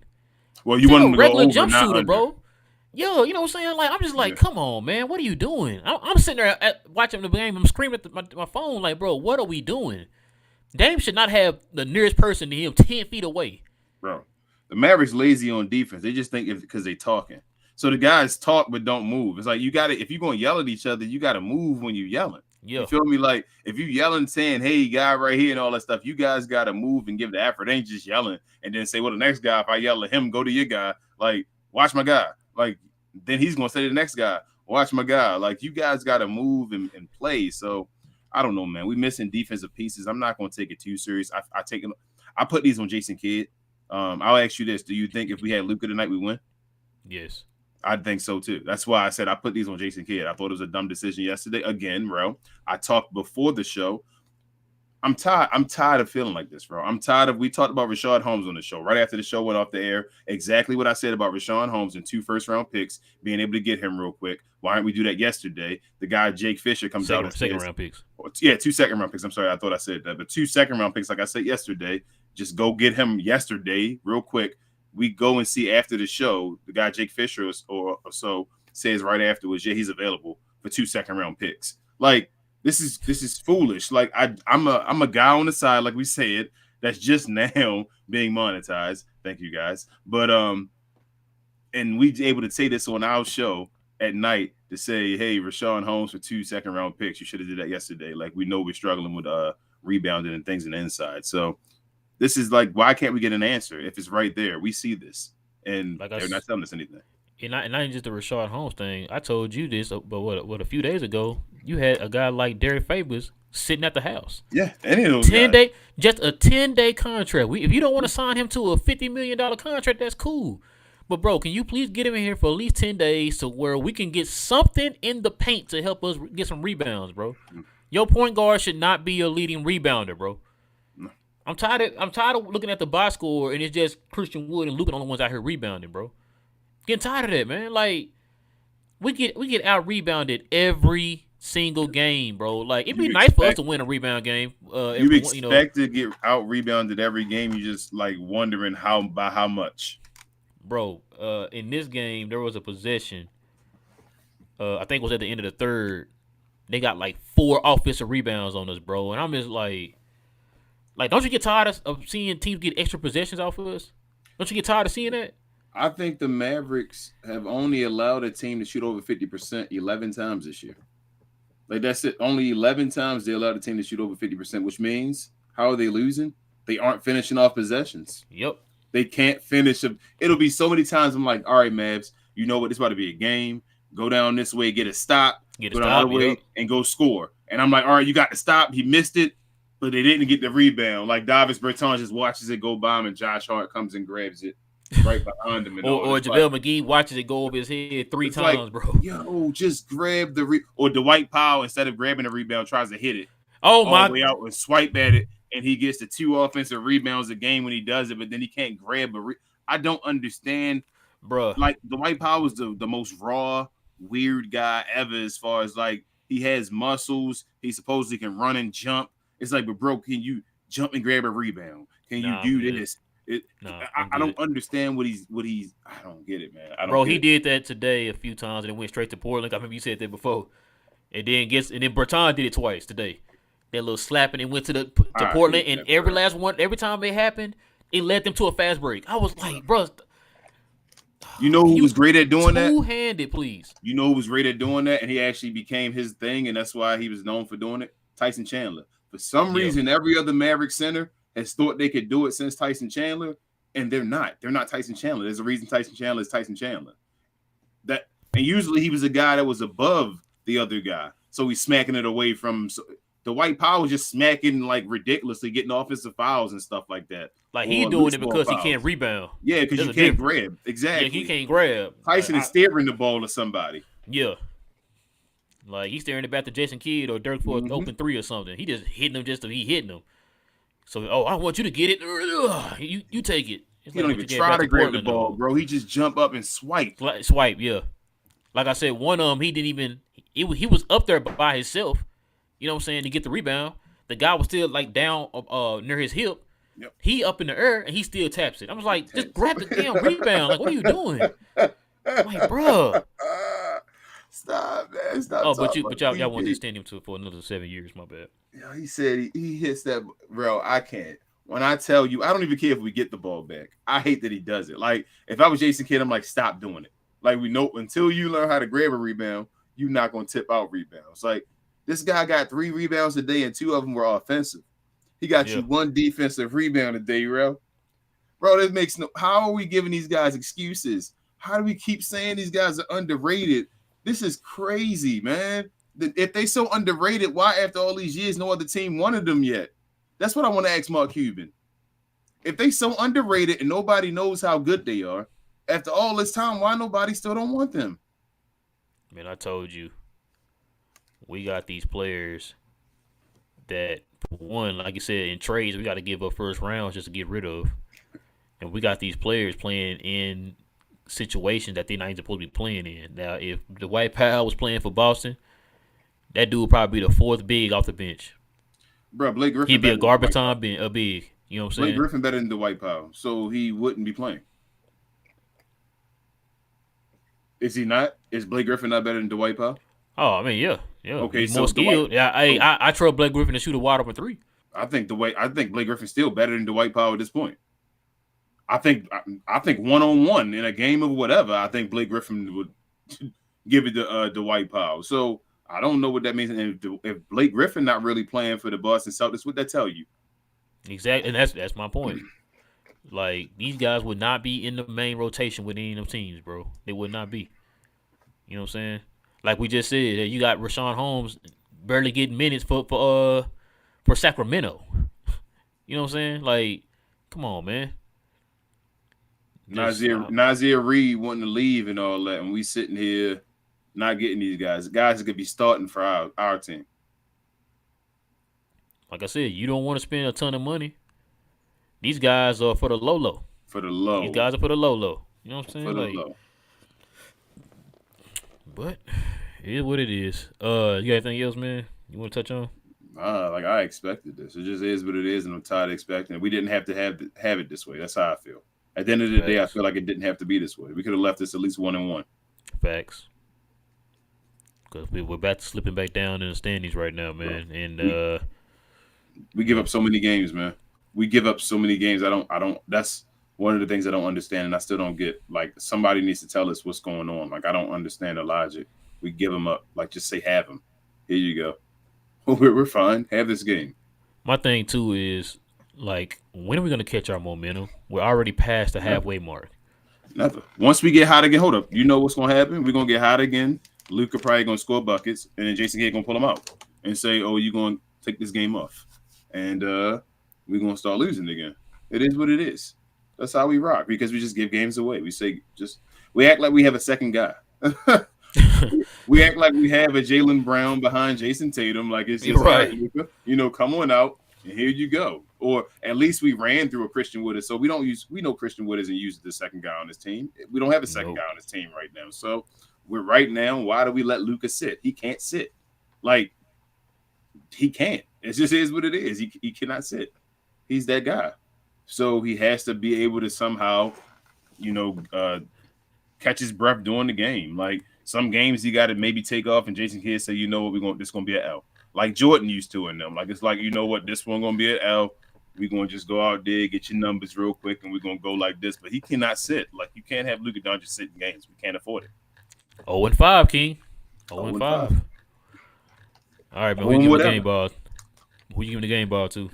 Well, you want him to regular go over, jump not shooter, under. bro. Yo, you know what I'm saying? Like, I'm just like, come on, man, what are you doing? I'm sitting there watching the game, I'm screaming at my phone, like, bro, what are we doing? Dame should not have the nearest person to him 10 feet away. Bro, the Mavericks lazy on defense. They just think because they talking. So the guys talk but don't move. It's like you got to, if you're going to yell at each other, you got to move when you're yelling. Yeah. You feel me? Like if you yelling, saying, hey, guy right here and all that stuff, you guys got to move and give the effort. They ain't just yelling and then say, well, the next guy, if I yell at him, go to your guy. Like, watch my guy. Like, then he's going to say to the next guy, watch my guy. Like, you guys got to move and play. So, I don't know, man. We missing defensive pieces. I'm not going to take it too serious. I put these on Jason Kidd. I'll ask you this. Do you think if we had Luka tonight, we win? Yes. I think so, too. That's why I said I put these on Jason Kidd. I thought it was a dumb decision yesterday. Again, bro, I talked before the show. I'm tired of feeling like this, bro. I'm tired of, we talked about Rashad Holmes on the show. Right after the show went off the air, exactly what I said about Rashad Holmes and 2 first-round picks, being able to get him real quick. Why didn't we do that yesterday? The guy, Jake Fisher, comes out and says, second-round picks. Yeah, 2 second-round picks. I'm sorry, I thought I said that. But 2 second-round picks, like I said yesterday, just go get him yesterday real quick. We go and see after the show, the guy, Jake Fisher or so, says right afterwards, yeah, he's available for 2 second-round picks. Like, this is foolish. Like I'm a guy on the side, like we said, that's just now being monetized. Thank you guys. But and we able to say this on our show at night to say, hey, Rashawn Holmes for 2 second-round picks. You should have did that yesterday. Like we know we're struggling with rebounding and things on the inside. So this is like, why can't we get an answer if it's right there? We see this, and like they're not telling us anything. And not just the Rashad Holmes thing. I told you this, but what a few days ago, you had a guy like Derek Favors sitting at the house. Yeah, any of those 10-day, just a 10-day contract. If you don't want to sign him to a $50 million contract, that's cool. But bro, can you please get him in here for at least 10 days to where we can get something in the paint to help us get some rebounds, bro? Your point guard should not be your leading rebounder, bro. No. I'm tired of looking at the box score and it's just Christian Wood and Luka the only ones out here rebounding, bro. Getting tired of that, man. Like we get out rebounded every single game, bro. Like it'd be nice for us to win a rebound game. You expect to get out rebounded every game. You just like wondering by how much, bro. In this game, there was a possession. I think it was at the end of the third. They got like 4 offensive rebounds on us, bro. And I'm just like, don't you get tired of seeing teams get extra possessions off of us? Don't you get tired of seeing that? I think the Mavericks have only allowed a team to shoot over 50% 11 times this year. Like that's it. Only 11 times they allowed a team to shoot over 50%, which means how are they losing? They aren't finishing off possessions. Yep. They can't finish them. It'll be so many times I'm like, all right, Mavs, you know what? It's about to be a game. Go down this way, get a stop, go down the other way, and go score. And I'm like, all right, you got to stop. He missed it, but they didn't get the rebound. Like Davis Bertans just watches it go by him, and Josh Hart comes and grabs it right behind him. Or JaVale McGee watches it go over his head 3 times, like, bro. Yo, just grab the or Dwight Powell, instead of grabbing the rebound, tries to hit it. Oh, all the way out and swipe at it, and he gets the 2 offensive rebounds a game when he does it, but then he can't grab I don't understand, bro. Like Dwight Powell was the most raw, weird guy ever as far as like he has muscles. He supposedly can run and jump. It's like, but bro, can you jump and grab a rebound? Can you do this? I don't understand what he's. I don't get it, man. He did that today a few times and it went straight to Portland. I remember you said that before. And then Bertans did it twice today. That little slap and it went to Portland, and every last one, every time it happened, it led them to a fast break. I was like, bro. You know who was great at doing that? Two-handed, please. You know who was great at doing that, and he actually became his thing, and that's why he was known for doing it? Tyson Chandler. For some reason, every other Maverick center has thought they could do it since Tyson Chandler, and they're not. They're not Tyson Chandler. There's a reason Tyson Chandler is Tyson Chandler. And usually he was a guy that was above the other guy, so he's smacking it away from. So the Dwight Powell was just smacking like ridiculously, getting offensive fouls and stuff like that. Like he's doing it because he can't rebound. Yeah, because you can't grab. Exactly. Yeah, he can't grab. Tyson is steering the ball to somebody. Yeah. Like he's staring it back to Jason Kidd or Dirk for an open three or something. He just hitting him just to be hitting him. So I want you to get it. You take it. It's he don't even try to grab the ball, bro. He just jump up and swipe. Swipe, yeah. Like I said, one of them he didn't even. He was up there by himself. You know what I'm saying, to get the rebound. The guy was still like down near his hip. Yep. He up in the air and he still taps it. I was like, just grab the damn rebound. Like, what are you doing? I'm like, bro. Stop, man. Stop. Oh, but y'all want to extend him for another 7 years. My bad. Yeah, he said he hits that, bro. I can't. When I tell you, I don't even care if we get the ball back. I hate that he does it. Like, if I was Jason Kidd, I'm like, stop doing it. Like, we know until you learn how to grab a rebound, you're not gonna tip out rebounds. Like, this guy got 3 rebounds a day, and 2 of them were offensive. He got you 1 defensive rebound a day, bro. Bro, this makes no. How are we giving these guys excuses? How do we keep saying these guys are underrated? This is crazy, man. If they so underrated, why after all these years no other team wanted them yet? That's what I want to ask Mark Cuban. If they so underrated and nobody knows how good they are, after all this time, why nobody still don't want them? Man, I told you, we got these players that, one, like you said, in trades, we got to give up first rounds just to get rid of. And we got these players playing in situations that they're not even supposed to be playing in. Now, if Dwight Powell was playing for Boston, that dude would probably be the 4th big off the bench. Bro, Blake Griffin. He'd be a garbage time big. You know what I'm saying? Blake Griffin better than Dwight Powell, so he wouldn't be playing. Is he not? Is Blake Griffin not better than Dwight Powell? Oh, I mean, yeah. Okay, he's so more skilled. I trust Blake Griffin to shoot a wide open 3. I think Blake Griffin's still better than Dwight Powell at this point. I think 1-on-1 in a game of whatever, I think Blake Griffin would give it to Dwight Powell. So I don't know what that means. And if Blake Griffin not really playing for the Boston Celtics, what that tell you? Exactly, and that's my point. Like, these guys would not be in the main rotation with any of them teams, bro. They would not be. You know what I'm saying? Like we just said, you got Rashawn Holmes barely getting minutes for Sacramento. You know what I'm saying? Like, come on, man. Nazir Reed wanting to leave and all that, and we sitting here not getting these guys. Guys could be starting for our team. Like I said, you don't want to spend a ton of money. These guys are for the low. For the low. These guys are for the low. You know what I'm saying? For the low. But it is what it is. You got anything else, man? You want to touch on? Like I expected this. It just is what it is, and I'm tired of expecting it. We didn't have to have it this way. That's how I feel. At the end of the day, I feel like it didn't have to be this way. We could have left this at least 1-1. Facts. Because we're back to slipping back down in the standings right now, man. And we give up so many games, man. We give up so many games. I don't. That's one of the things I don't understand, and I still don't get. Like, somebody needs to tell us what's going on. Like, I don't understand the logic. We give them up. Like, just say have them. Here you go. We're fine. Have this game. My thing too is, like, when are we gonna catch our momentum? We're already past the halfway mark. Never. Once we get hot again, hold up. You know what's gonna happen? We're gonna get hot again. Luka probably gonna score buckets, and then Jason Kidd gonna pull them out and say, "Oh, you're gonna take this game off," and we're gonna start losing again. It is what it is. That's how we rock, because we just give games away. We act like we have a second guy. We act like we have a Jaylen Brown behind Jason Tatum, like it's just right. Luka, come on out and here you go. Or at least we ran through a Christian Wood, so we know Christian Wood isn't used the second guy on his team. We don't have a second guy on his team right now. So we're right now. Why do we let Luka sit? He can't sit. Like, he can't. It just is what it is. He cannot sit. He's that guy. So he has to be able to somehow, catch his breath during the game. Like, some games he got to maybe take off, and Jason Kidd say, you know what, this is going to be an L. Like Jordan used to in them. Like, it's like, you know what, this one going to be an L. We're going to just go out there, get your numbers real quick, and we're going to go like this. But he cannot sit. Like, you can't have Luka Doncic sit in games. We can't afford it. 0-5, King. 0-5. All right, man. Who you giving the game ball to?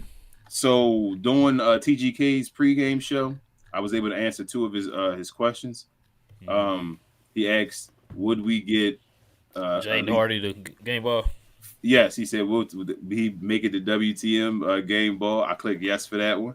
So doing TGK's pregame show, I was able to answer two of his questions. He asked, "Would we get Jaden Hardy, the game ball. Yes, he said, "Would he make it the WTM game ball?" I clicked yes for that one.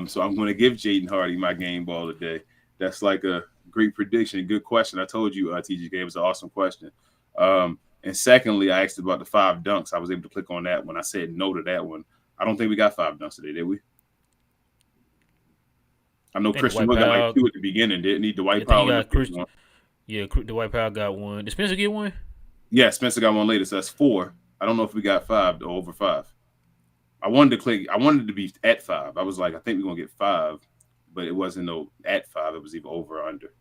So I'm going to give Jaden Hardy my game ball today. That's like a great prediction, a good question. I told you, TGK, it was an awesome question. And secondly, I asked about the 5 dunks. I was able to click on that one. I said no to that one. I don't think we got 5 dunks today, did we? I know Christian Wood got like 2 at the beginning, didn't he? Dwight Powell. Dwight Powell got 1. Did Spencer get 1? Yeah, Spencer got 1 later, so that's 4. I don't know if we got 5 or over 5. I wanted to be at 5. I was like, I think we're gonna get 5, but it wasn't at 5. It was either over or under.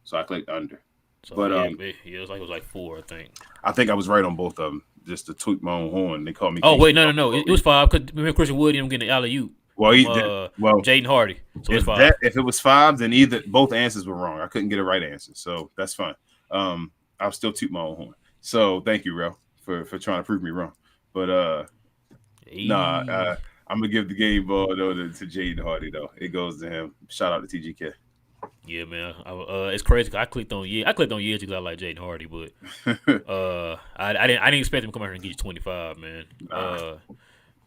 So I clicked under. So, but it was like 4, I think. I think I was right on both of them. Just to toot my own horn, they called me. Oh wait, no, it was 5 because remember Christian Wood getting the alley-oop. Well, Jaden Hardy. So it's 5. If it was 5, then both answers were wrong. I couldn't get a right answer, so that's fine. I'll still toot my own horn. So thank you, Rel, for trying to prove me wrong. But I'm gonna give the game ball though to Jaden Hardy though. It goes to him. Shout out to TGK. Yeah, man. It's crazy. I clicked on Years because I like Jaden Hardy, but I didn't expect him to come out here and get you 25, man.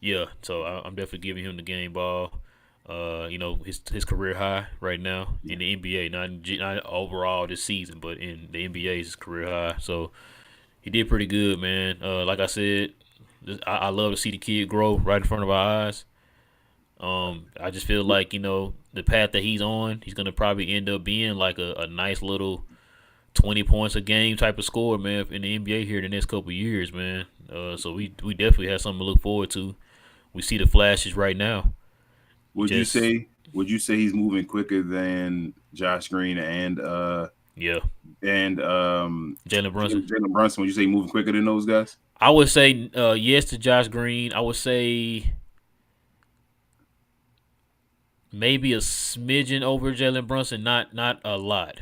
Yeah. So I'm definitely giving him the game ball. His career high right now in the NBA, not overall this season, but in the NBA, his career high. So he did pretty good, man. Like I said, I love to see the kid grow right in front of our eyes. I just feel like, the path that he's on, he's going to probably end up being like a nice little 20 points a game type of scorer, man, in the NBA here in the next couple of years, man. So we definitely have something to look forward to. We see the flashes right now. Would you say he's moving quicker than Josh Green and Jalen Brunson? Jalen Brunson, would you say moving quicker than those guys? I would say yes to Josh Green. I would say maybe a smidgen over Jalen Brunson, not a lot.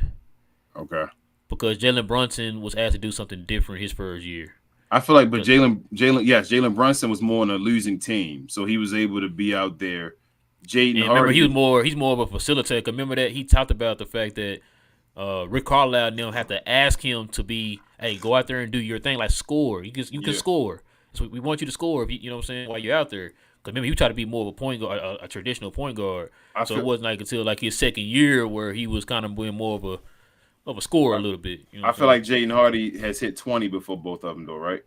Okay. Because Jalen Brunson was asked to do something different his first year. I feel like, but Jalen Brunson was more on a losing team, so he was able to be out there. Jaden Hardy, remember he's more of a facilitator. Remember that he talked about the fact that Rick Carlisle and them have to ask him to be, hey, go out there and do your thing, like score. You can score. So we want you to score. If you know what I'm saying, while you're out there. Because remember, he tried to be more of a point guard, a traditional point guard. It wasn't like until like his second year where he was kind of being more of a scorer a little bit. I feel like Jaden Hardy has hit 20 before both of them, though, right?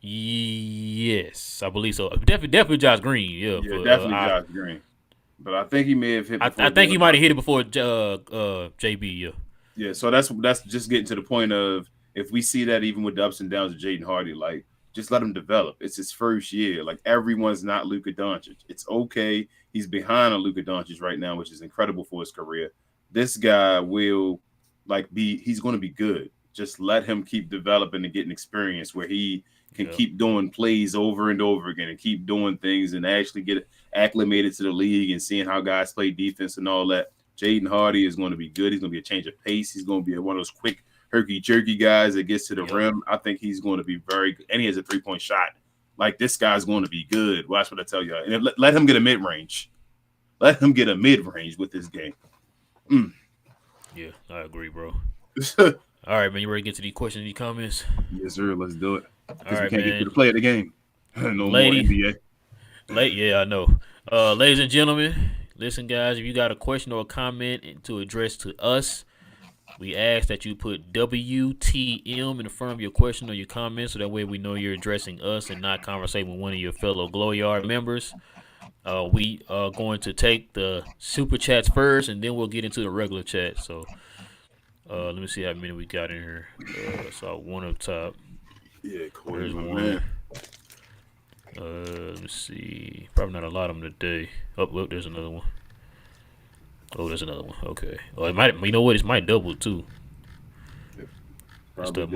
Yes, I believe so. Definitely Josh Green. Yeah, definitely Josh Green. But I think he may have hit. I think he might have hit it before JB. Yeah. Yeah. So that's just getting to the point of, if we see that even with the ups and downs of Jaden Hardy, like, just let him develop. It's his first year. Like, everyone's not Luka Doncic. It's okay. He's behind on Luka Doncic right now, which is incredible for his career. This guy will he's going to be good. Just let him keep developing and getting experience where he can keep doing plays over and over again and keep doing things and actually get acclimated to the league and seeing how guys play defense and all that. Jaden Hardy is going to be good. He's going to be a change of pace. He's going to be one of those quick, herky-jerky guys that gets to the rim. I think he's going to be very good. And he has a three-point shot. Like, this guy's going to be good. Watch what I tell you. And let him get a mid-range. Let him get a mid-range with this game. Yeah, I agree, bro. All right, man. You ready to get to these questions and these comments? Yes, sir. Let's do it. All right, we can't get to the play of the game. No more NBA. Yeah, I know. Ladies and gentlemen, listen, guys. If you got a question or a comment to address to us, we ask that you put WTM in front of your question or your comment, so that way we know you're addressing us and not conversating with one of your fellow Glow Yard members. We are going to take the super chats first, and then we'll get into the regular chat. So let me see how many we got in here. So one up top. Yeah, cool. There's one. Man. Let me see. Probably not a lot of them today. Oh, there's another one. Oh, there's another one. Okay. Oh, it might. You know what? It might double too. Okay.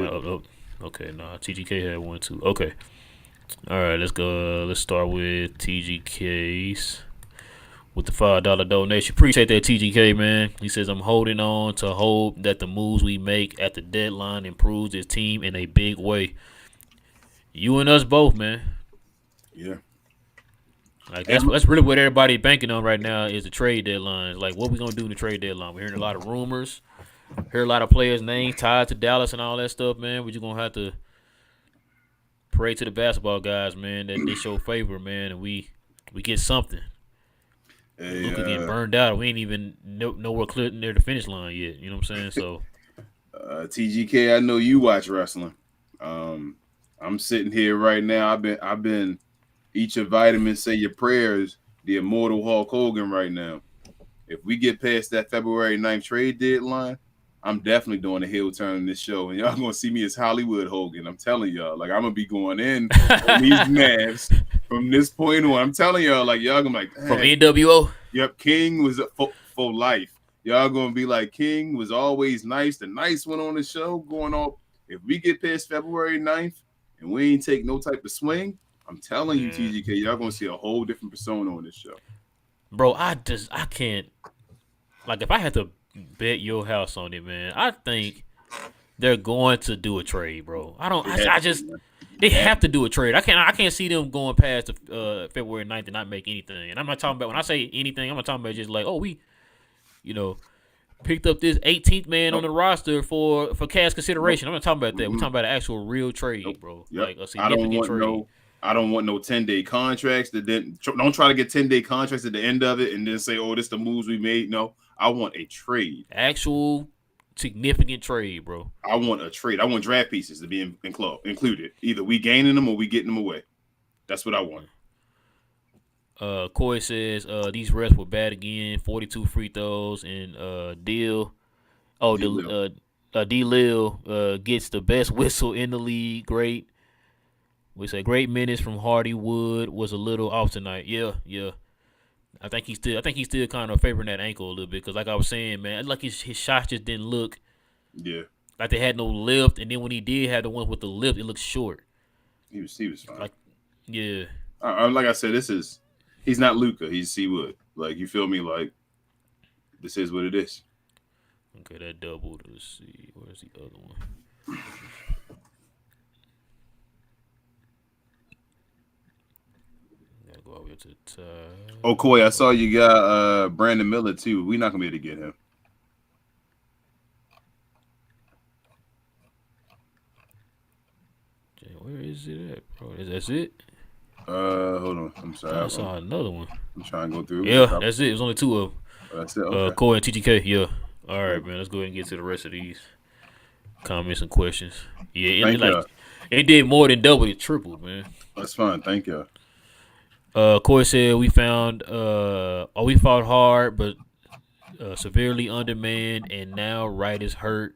Nah. TGK had one too. Okay. All right. Let's go. Let's start with TGK's with the $5 donation. Appreciate that, TGK, man. He says, I'm holding on to hope that the moves we make at the deadline improves this team in a big way. You and us both, man. Yeah. Like that's really what everybody banking on right now is the trade deadline. Like what we gonna do in the trade deadline? We're hearing a lot of rumors, hear a lot of players' names tied to Dallas and all that stuff, man. We're just gonna have to pray to the basketball guys, man, that they show favor, man, and we get something. Luka getting burned out. We ain't even nowhere clear near the finish line yet. You know what I'm saying? So, TGK, I know you watch wrestling. I'm sitting here right now. I've been eat your vitamins, say your prayers. The immortal Hulk Hogan right now. If we get past that February 9th trade deadline, I'm definitely doing a heel turn in this show, and y'all gonna see me as Hollywood Hogan. I'm telling y'all, like I'm gonna be going in on these Mavs from this point on. I'm telling y'all, like y'all gonna be like from NWO. Yep, King was for life. Y'all gonna be like King was always nice. The nice one on the show going on. If we get past February 9th and we ain't take no type of swing, I'm telling you, TGK, y'all gonna see a whole different persona on this show. Bro, I can't. Like, if I had to bet your house on it, man, I think they're going to do a trade, bro. They have to do a trade. I can't see them going past the February 9th and not make anything. And I'm not talking about, when I say anything, I'm not talking about just like, oh, we, picked up this 18th man on the roster for cash consideration. I'm not talking about that. We're talking about an actual real trade, bro. Yep. Like a significant trade. I don't want no 10-day contracts. Don't try to get 10-day contracts at the end of it and then say, oh, this the moves we made. No, I want a trade. Actual significant trade, bro. I want a trade. I want draft pieces to be included. Either we gaining them or we getting them away. That's what I want. Coy says these refs were bad again. 42 free throws and D-Lil gets the best whistle in the league. Great. We say great minutes from Hardy. Wood was a little off tonight. Yeah. I think he's still kind of favoring that ankle a little bit because, like I was saying, man, like his shots just didn't look. Yeah. Like they had no lift, and then when he did have the one with the lift, it looked short. He was fine. Like, yeah. Like I said, he's not Luka. He's C Wood. Like, you feel me? Like, this is what it is. Okay, that doubled. Let's see. Where's the other one? Gotta go over to the top. Oh, Coy, I saw you got Brandon Miller, too. We're not going to be able to get him. Where is it at, bro? That's it? Hold on. I'm sorry. I saw another one. I'm trying to go through. Yeah, that's it. It was only two of them. That's it. Okay. Coy and TGK. Yeah. All right, man. Let's go ahead and get to the rest of these comments and questions. Yeah, it did more than double. It tripled, man. That's fine. Thank you. Coy said we fought hard, but severely undermanned, and now Wright is hurt.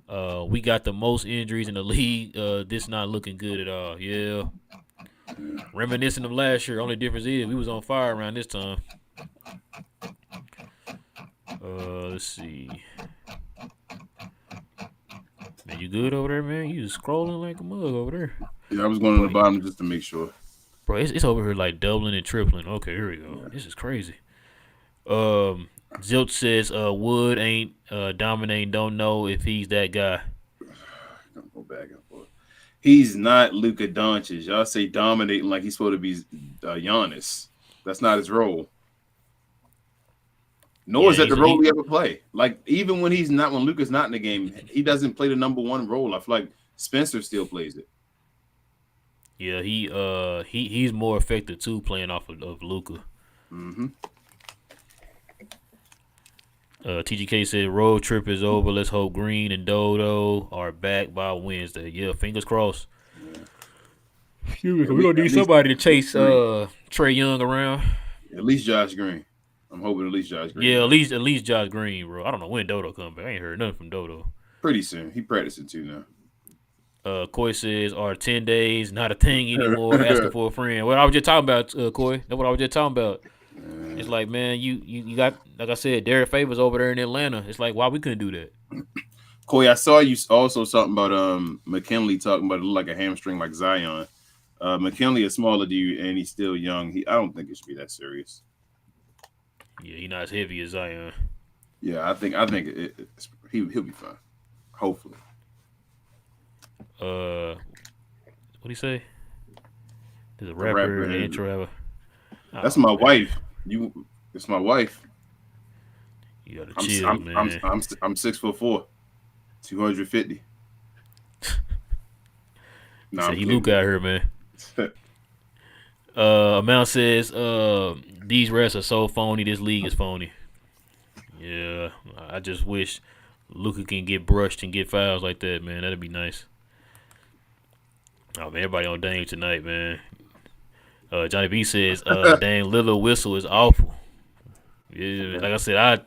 We got the most injuries in the league. This not looking good at all. Yeah. Reminiscent of last year. Only difference is we was on fire around this time. Let's see. Man, you good over there, man? You just scrolling like a mug over there. Yeah, I was going to the bottom just to make sure. Bro, it's over here like doubling and tripling. Okay, here we go. Yeah. This is crazy. Zilt says Wood ain't dominating. Don't know if he's that guy. Don't go back and forth. He's not Luka Doncic. Y'all say dominating like he's supposed to be Giannis. That's not his role. Nor is that the role he ever play. Like, even when Luka's not in the game, he doesn't play the number one role. I feel like Spencer still plays it. Yeah, he's more effective too playing off of Luka. Mm-hmm. TGK said road trip is over. Let's hope Green and Dodo are back by Wednesday. Yeah, fingers crossed. Yeah. We're gonna need somebody to chase Trae Young around. At least Josh Green. I'm hoping at least Josh Green. Yeah, at least Josh Green, bro. I don't know when Dodo comes back. I ain't heard nothing from Dodo. Pretty soon. He practicing too now. Coy says, are 10 days not a thing anymore? Asking for a friend. What I was just talking about, Coy. That's what I was just talking about. It's like, man, you got, like I said, Derek Favors over there in Atlanta. It's like, why we couldn't do that? Coy, I saw you also talking about McKinley talking about it look like a hamstring like Zion. McKinley is smaller dude and he's still young. I don't think it should be that serious. Yeah, he's not as heavy as Zion. Yeah, I think he'll be fine. Hopefully. What do you say? There's a rapper in the intro ever. That's my wife. It's my wife. You gotta chill, man. I'm 6'4", 250. Nah, he Luke out here, man. Amount says, these refs are so phony. This league is phony. Yeah, I just wish Luka can get brushed and get fouls like that, man. That'd be nice. Oh man, everybody on Dame tonight, man. Johnny B says, dang, little whistle is awful. Yeah, like I said,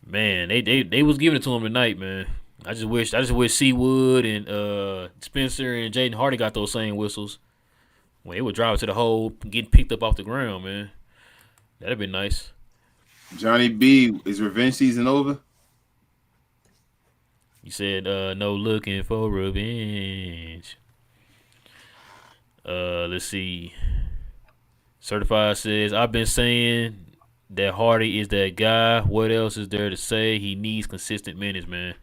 they was giving it to him tonight, man. I just wish Seawood and Spencer and Jaden Hardy got those same whistles. When they would drive to the hole, getting picked up off the ground, man. That'd be nice. Johnny B, is revenge season over? You said no looking for revenge. Let's see. Certified says, I've been saying that Hardy is that guy. What else is there to say? He needs consistent minutes, man.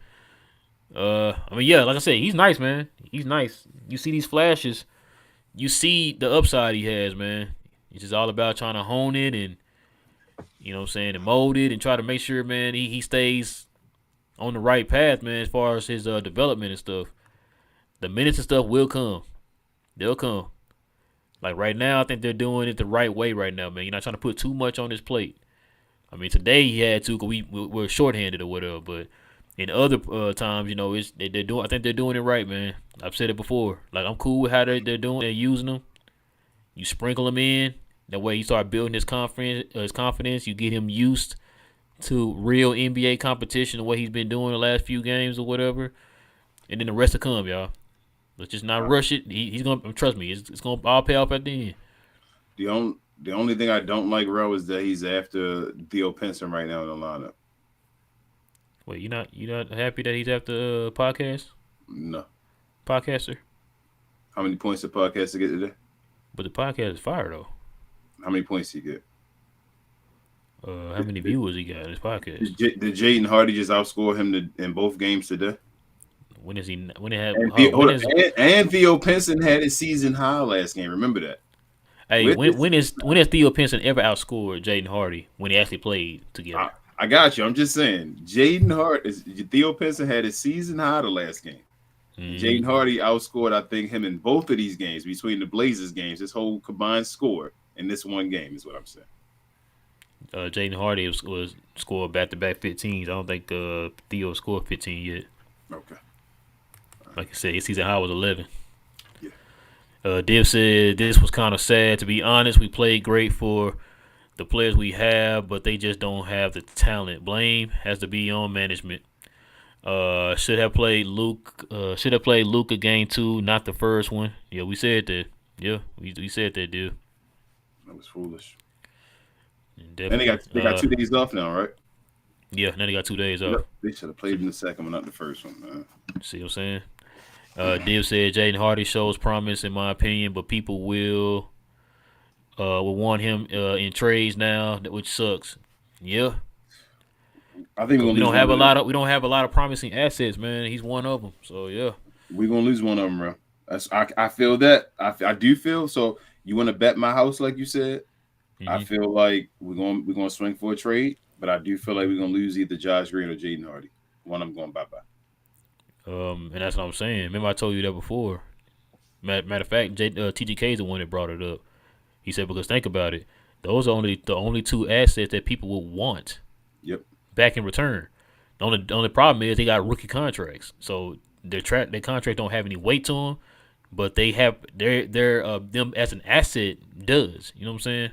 I mean, yeah, like I said, he's nice, man. He's nice. You see these flashes. You see the upside he has, man. It's just all about trying to hone it and, you know what I'm saying, and mold it and try to make sure, man, he stays on the right path, man, as far as his development and stuff. The minutes and stuff will come. They'll come. Like right now, I think they're doing it the right way right now, man. You're not trying to put too much on his plate. I mean, today he had to because we're shorthanded or whatever, but in other times, you know, they're doing. I think they're doing it right, man. I've said it before. Like, I'm cool with how they're doing. They're using them. You sprinkle him in. That way, you start building his confidence. You get him used to real NBA competition, the way he's been doing the last few games or whatever, and then the rest will come, y'all. Let's just not rush it. He's gonna trust me. It's gonna all pay off at the end. The only thing I don't like, Ro, is that he's after Theo Pinson right now in the lineup. Wait, you not happy that he's after podcast? No. Podcaster? How many points did Podcaster get today? But the podcast is fire though. How many points did he get? How many viewers he got in his podcast? Did Jaden Hardy just outscore him in both games today? When is he? When it had? And Theo Pinson had his season high last game. Remember that. Hey, when has Theo Pinson ever outscored Jaden Hardy when they actually played together? I got you. I'm just saying, Theo Pinson had his season high the last game. Mm-hmm. Jaden Hardy outscored, I think, him in both of these games between the Blazers games. This whole combined score in this one game is what I'm saying. Jaden Hardy was scored back-to-back 15s. I don't think Theo scored 15 yet. Okay. Like I said, his season high was 11. Yeah. Div said, this was kind of sad. To be honest, we played great for the players we have, but they just don't have the talent. Blame has to be on management. Should have played Luke game 2, not the first one. Yeah, we said that. Yeah, we said that, dude. That was foolish. And they got 2 days off now, right? Yeah, now they got 2 days off. They should have played in the second one, not the first one, man. See what I'm saying? Div said Jaden Hardy shows promise in my opinion, but people will want him in trades now, which sucks. Yeah. I think we don't have a lot of promising assets, man. He's one of them. So yeah. We're gonna lose one of them, bro. I feel that. I do feel so. You want to bet my house, like you said? Mm-hmm. I feel like we're gonna swing for a trade, but I do feel like we're gonna lose either Josh Green or Jaden Hardy. One of them going bye-bye. And that's what I'm saying. Remember I told you that before. Matter of fact, TGK is the one that brought it up. He said because think about it, those are the only 2 assets that people will want. Yep. Back in return. The only problem is they got rookie contracts, so their contract don't have any weight to them, but they have their them as an asset does. You know what I'm saying?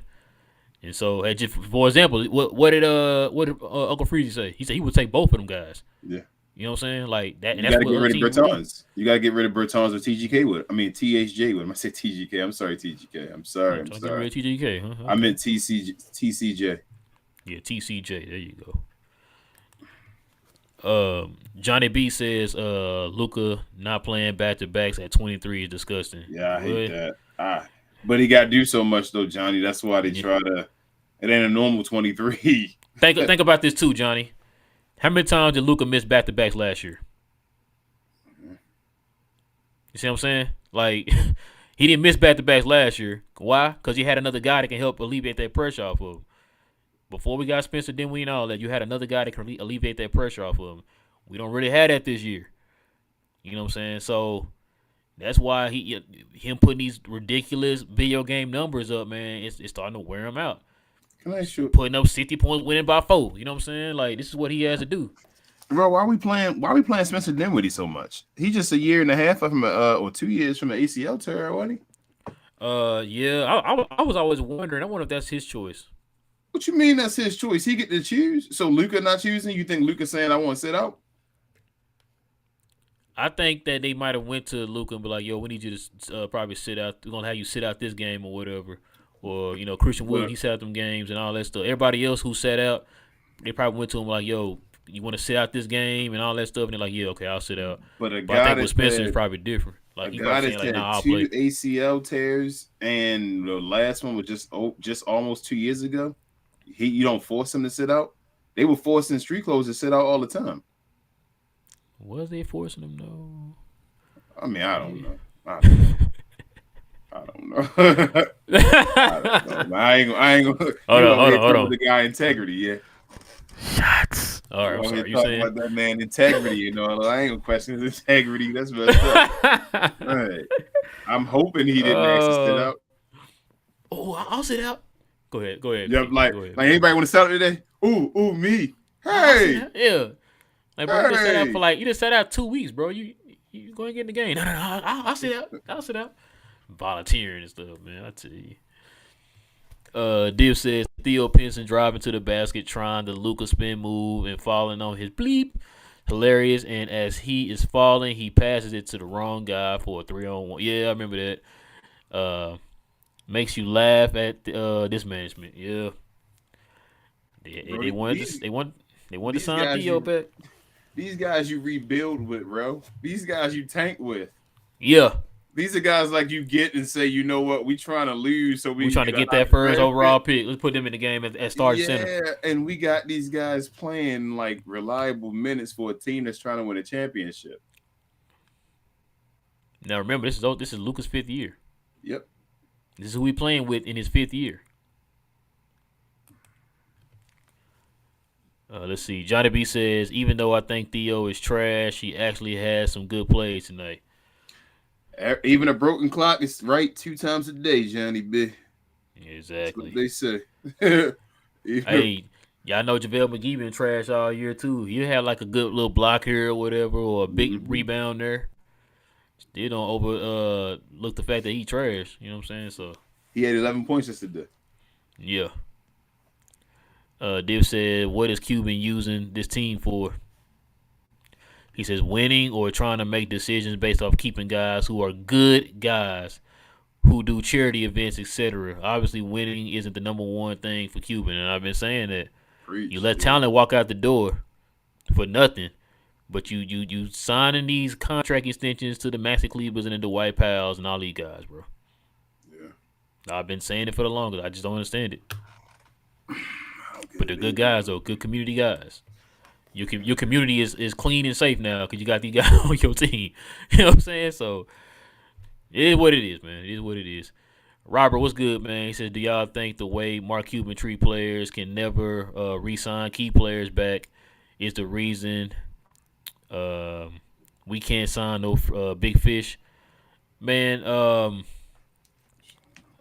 And so, just for example, what did Uncle Freezy say? He said he would take both of them guys. Yeah. You know what I'm saying? Like that. And you got to get rid of Bertans. You got to get rid of Bertans or TGK would. I mean THJ would. I said TGK. I'm sorry, TGK. I'm sorry. Get rid of TGK. Huh? Okay. I meant TCJ. Yeah, TCJ. There you go. Johnny B says Luka not playing back-to-backs at 23 is disgusting. Yeah, I hate that. But he got to do so much though, Johnny. That's why they try to. It ain't a normal 23. Think about this too, Johnny. How many times did Luka miss back-to-backs last year? You see what I'm saying? Like, He didn't miss back-to-backs last year. Why? Because he had another guy that can help alleviate that pressure off of him. Before we got Spencer Dinwiddie and all that, you had another guy that can alleviate that pressure off of him. We don't really have that this year. You know what I'm saying? So that's why him putting these ridiculous video game numbers up, man, it's starting to wear him out. Can I ask you, putting up 60 points, winning by 4. You know what I'm saying? Like, this is what he has to do. bro? Why are we playing Spencer Dinwiddie so much? He just a year and a half from or 2 years from an ACL tear, wasn't he? Yeah. I was always wondering. I wonder if that's his choice. What you mean that's his choice? He get to choose. So Luka not choosing? You think Luka saying I want to sit out? I think that they might have went to Luka and be like, "Yo, we need you to probably sit out. We're gonna have you sit out this game or whatever." Or Christian Wood, he sat out them games and all that stuff. Everybody else who sat out, they probably went to him like, "Yo, you want to sit out this game and all that stuff?" And they're like, "Yeah, okay, I'll sit out." But I think with Spencer is probably different. Like he probably saying, like, "Nah, I'll play." 2 ACL tears, and the last one was just almost 2 years ago. You don't force him to sit out. They were forcing street clothes to sit out all the time. Was they forcing him though? I mean, I don't know. I don't know. I ain't gonna. Hold on. The guy integrity, yeah. Shots. All right, I'm sorry. You saying about that man integrity? I ain't gonna question his integrity. That's messed up. All right. I'm hoping he didn't actually sit out. Oh, I'll sit out. Go ahead. Yeah, like anybody want to sit out today? Ooh, me. Hey. Yeah. Like, bro, you just sat out for you just sat out 2 weeks, bro. You go and get in the game. No, I'll sit out. I'll sit out. Volunteering and stuff, man. I tell you. Div says Theo Pinson driving to the basket, trying the Luka spin move and falling on his bleep. Hilarious. And as he is falling, he passes it to the wrong guy for a 3-on-1. Yeah, I remember that. Makes you laugh at this management. Yeah. They wanted to sign Theo back. These guys you rebuild with, bro. These guys you tank with. Yeah. These are guys like you get and say, you know what, we trying to lose, so we trying to get that first overall pick. Let's put them in the game at starting center. Yeah, and we got these guys playing like reliable minutes for a team that's trying to win a championship. Now remember, this is Luka's 5th year. Yep. This is who we playing with in his 5th year. Let's see. Johnny B says, even though I think Theo is trash, he actually has some good plays tonight. Even a broken clock is right 2 times a day, Johnny B. Exactly. That's what they say. Hey, y'all know JaVale McGee been trash all year too. He had like a good little block here or whatever, or a big rebound there. Still don't overlook the fact that he trash. You know what I'm saying? So he had 11 points yesterday. Yeah. Div said, what is Cuban using this team for? He says winning or trying to make decisions based off keeping guys who are good guys who do charity events, etc. Obviously, winning isn't the number one thing for Cuban, and I've been saying that. You let talent walk out the door for nothing, but you signing these contract extensions to the Maxi Klebers and the Dwight Powells and all these guys, bro. Yeah. I've been saying it for the longest. I just don't understand it. But they're good guys, though. Good community guys. Your community is clean and safe now because you got these guys on your team. You know what I'm saying? So, it is what it is, man. It is what it is. Robert, what's good, man? He says, do y'all think the way Mark Cuban treat players can never re-sign key players back is the reason we can't sign no big fish? Man,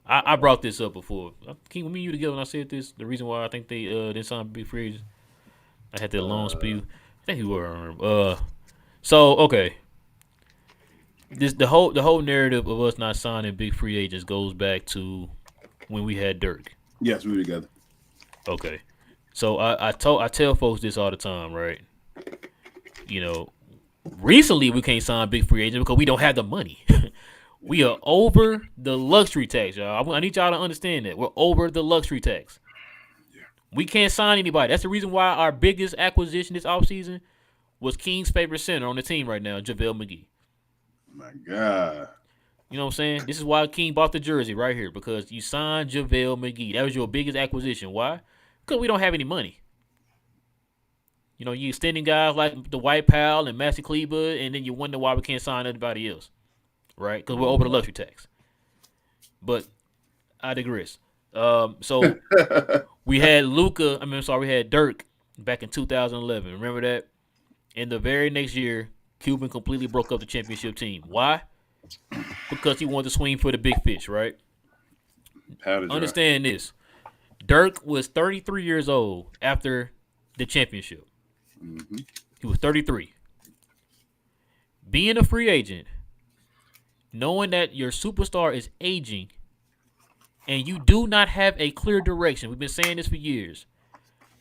I brought this up before. Can me and you together when I said this? The reason why I think they didn't sign big free agents. I had that long spew. I think you were. So okay. The whole narrative of us not signing big free agents goes back to when we had Dirk. Yes, we were together. Okay. So I tell folks this all the time, right? Recently we can't sign big free agents because we don't have the money. We are over the luxury tax, y'all. I need y'all to understand that. We're over the luxury tax. Yeah. We can't sign anybody. That's the reason why our biggest acquisition this offseason was King's favorite center on the team right now, JaVale McGee. My God. You know what I'm saying? This is why King bought the jersey right here, because you signed JaVale McGee. That was your biggest acquisition. Why? Because we don't have any money. You extending guys like the Dwight Powell and Maxi Kleber, and then you wonder why we can't sign anybody else. Right? Because we're over the luxury tax. But I digress. So we had Luka. We had Dirk back in 2011. Remember that? In the very next year, Cuban completely broke up the championship team. Why? Because he wanted to swing for the big fish, right? Understand this. Dirk was 33 years old after the championship. Mm-hmm. He was 33. Being a free agent, knowing that your superstar is aging, and you do not have a clear direction. We've been saying this for years.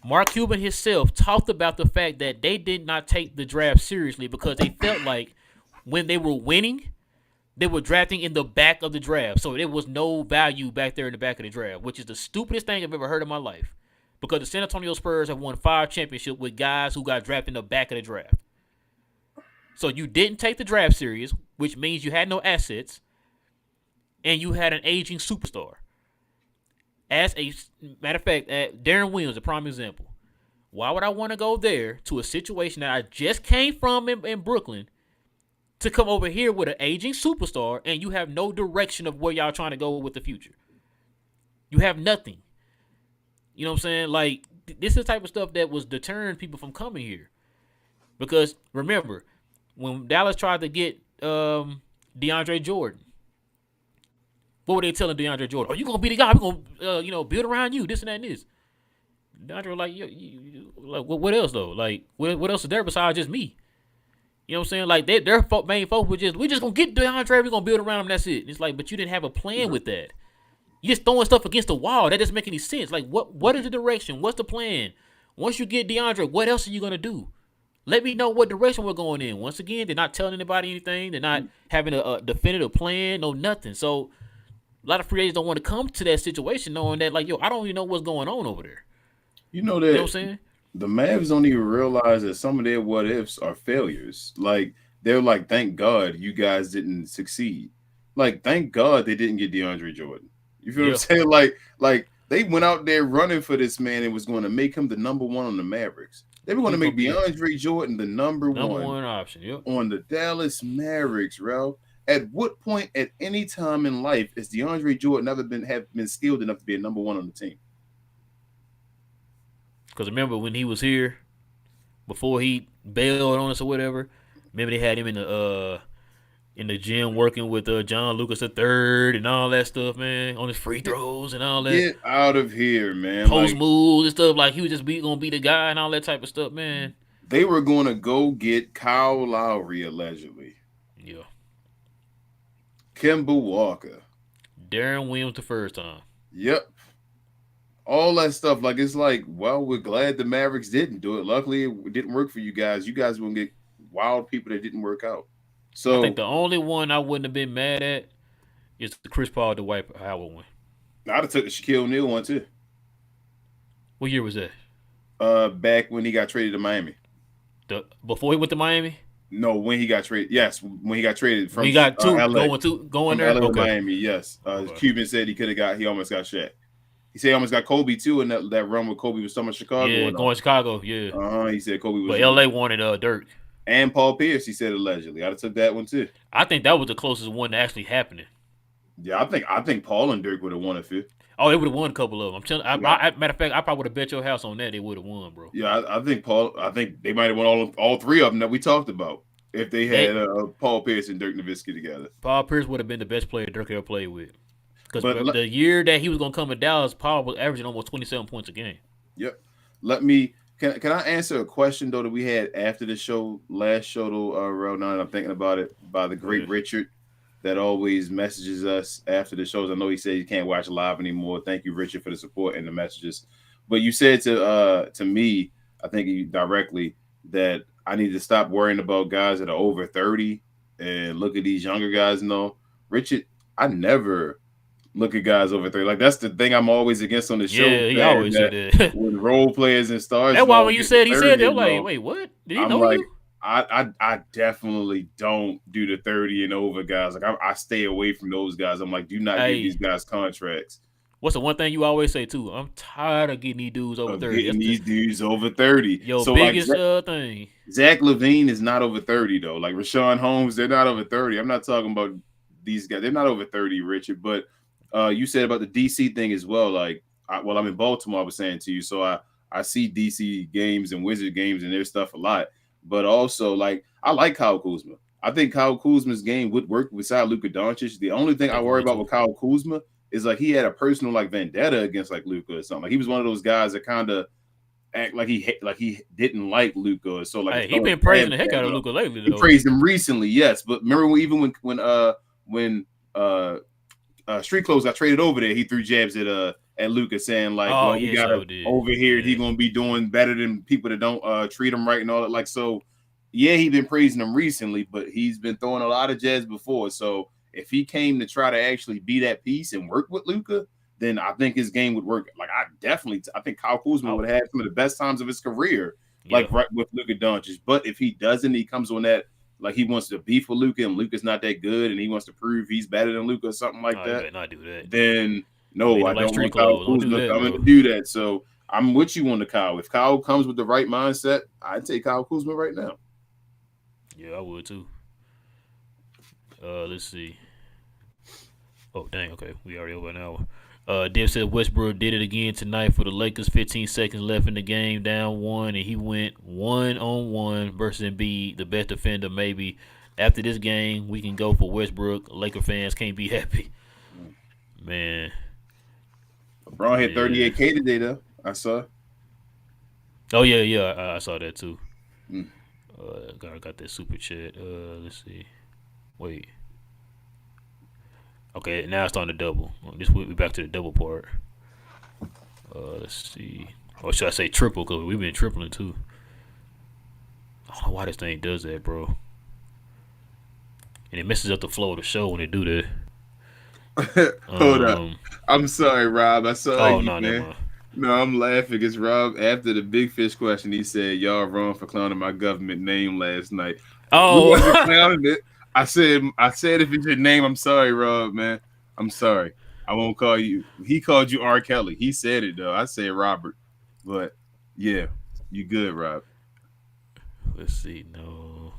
Mark Cuban himself talked about the fact that they did not take the draft seriously because they felt like when they were winning, they were drafting in the back of the draft. So there was no value back there in the back of the draft, which is the stupidest thing I've ever heard in my life. Because the San Antonio Spurs have won 5 championships with guys who got drafted in the back of the draft. So you didn't take the draft serious, which means you had no assets, and you had an aging superstar. As a matter of fact, Darren Williams, a prime example. Why would I want to go there to a situation that I just came from in Brooklyn to come over here with an aging superstar and you have no direction of where y'all trying to go with the future? You have nothing. You know what I'm saying? Like, this is the type of stuff that was deterring people from coming here. Because, remember, when Dallas tried to get DeAndre Jordan, what were they telling DeAndre Jordan? Oh, you gonna be the guy? We're gonna, build around you. This and that and this. DeAndre was like, like, what else though? Like, what else is there besides just me? You know what I'm saying? Like, their main focus was we just gonna get DeAndre. We're gonna build around him. That's it. It's like, but you didn't have a plan with that. You just throwing stuff against the wall. That doesn't make any sense. Like, what is the direction? What's the plan? Once you get DeAndre, what else are you gonna do? Let me know what direction we're going in. Once again, they're not telling anybody anything. They're not having a definitive plan. No nothing. So a lot of free agents don't want to come to that situation knowing that, like, I don't even know what's going on over there. You know that. You know what I'm saying? The Mavs don't even realize that some of their what ifs are failures. Like, they're like, thank God you guys didn't succeed. Like, thank God they didn't get DeAndre Jordan. You feel what I'm saying? Like they went out there running for this man and was going to make him the number one on the Mavericks. They were going to make DeAndre Jordan the number one option on the Dallas Mavericks, Ralph. At what point at any time in life is DeAndre Jordan never been skilled enough to be a number one on the team? Because remember when he was here, before he bailed on us or whatever, remember they had him in the gym working with John Lucas III and all that stuff, man, on his free throws and all that. Get out of here, man. Post moves and stuff, like he was just going to be the guy and all that type of stuff, man. They were going to go get Kyle Lowry, allegedly. Yeah. Kemba Walker. Darren Williams the first time. Yep. All that stuff. Like, it's like, well, we're glad the Mavericks didn't do it. Luckily, it didn't work for you guys. You guys wouldn't get wild people that didn't work out. So I think the only one I wouldn't have been mad at is the Chris Paul Dwight Howard one. I'd have took the Shaquille O'Neal one too. What year was that? Back when he got traded to Miami. Before he went to Miami? No, when he got traded. Yes, when he got traded from. He got two LA, going there. LA to Miami. Yes, Cuban said he almost got Shaq. He said he almost got Kobe too in that run with Kobe was somewhere Chicago. Yeah, going to Chicago. Yeah. He said Kobe was. But LA wanted Dirk. And Paul Pierce, he said allegedly. I'd have took that one too. I think that was the closest one to actually happening. Yeah, I think Paul and Dirk would have won a few. Oh, they would have won a couple of them. I'm telling. Matter of fact, I probably would have bet your house on that they would have won, bro. Yeah, I think they might have won all three of them that we talked about if they had Paul Pierce and Dirk Nowitzki together. Paul Pierce would have been the best player Dirk ever played with. Because the year that he was going to come to Dallas, Paul was averaging almost 27 points a game. Yep. Can I answer a question, though, that we had after the show, last show, though, around now, and I'm thinking about it, by the great Richard that always messages us after the shows. I know he said he can't watch live anymore. Thank you, Richard, for the support and the messages. But you said to me, I think directly, that I need to stop worrying about guys that are over 30 and look at these younger guys. No, Richard, I never look at guys over 30. Like, that's the thing I'm always against on the show. Yeah, he always said that. With role players and stars. That's why when you said he said that, I'm like, wait, what? Did he know you? I definitely don't do the 30 and over guys. Like, I stay away from those guys. I'm like, do not give these guys contracts. What's the one thing you always say too? I'm tired of getting these dudes over 30. Getting these dudes over 30. Your biggest thing. Zach LaVine is not over 30 though. Like Rashawn Holmes, they're not over 30. I'm not talking about these guys. They're not over 30, Richard. But you said about the DC thing as well. Like, I'm in Baltimore. I was saying to you, so I see DC games and Wizard games and their stuff a lot. But also, like, I like Kyle Kuzma. I think Kyle Kuzma's game would work beside Luka Doncic. The only thing I worry about with Kyle Kuzma is like he had a personal like vendetta against like Luka or something. Like he was one of those guys that kind of act like he didn't like Luka. So like he been praising the heck out of Luka lately. Though. He praised him recently, yes. But remember when Street Clothes got traded over there, he threw jabs at Luka saying like, we got over here. Yeah. He gonna be doing better than people that don't treat him right and all that. Like so. Yeah, he's been praising him recently, but he's been throwing a lot of jabs before. So if he came to try to actually be that piece and work with Luka, then I think his game would work. Like I think Kyle Kuzma would have had some of the best times of his career, like right with Luka Doncic. But if he doesn't, he comes on that like he wants to beef with Luka and Luka's not that good, and he wants to prove he's better than Luka or something like that. Not do that. Then no, I don't want Kyle Kuzma coming to do that. So I'm with you on the Kyle. If Kyle comes with the right mindset, I'd take Kyle Kuzma right now. Yeah, I would too. Let's see. Oh, dang. Okay, we already over an hour. Div said Westbrook did it again tonight for the Lakers. 15 seconds left in the game, down 1, and he went 1-on-1 versus Embiid, the best defender maybe. After this game, we can go for Westbrook. Laker fans can't be happy. Man. LeBron hit 38K today, though. I saw. Oh, yeah. I saw that, too. Got that super chat. Let's see. Wait. Okay, now it's on the double. We back to the double part. Let's see. Or should I say triple? Because we've been tripling too. I don't know why this thing does that, bro. And it messes up the flow of the show when it do that. Hold up. I'm sorry, Rob. I saw you, no, man. No, I'm laughing because Rob, after the big fish question, he said, y'all wrong for clowning my government name last night. Oh, we wasn't clowning it. I said if it's your name, I'm sorry, Rob, man. I'm sorry. I won't call you. He called you R. Kelly. He said it, though. I said Robert. But, yeah, you good, Rob. Let's see. No.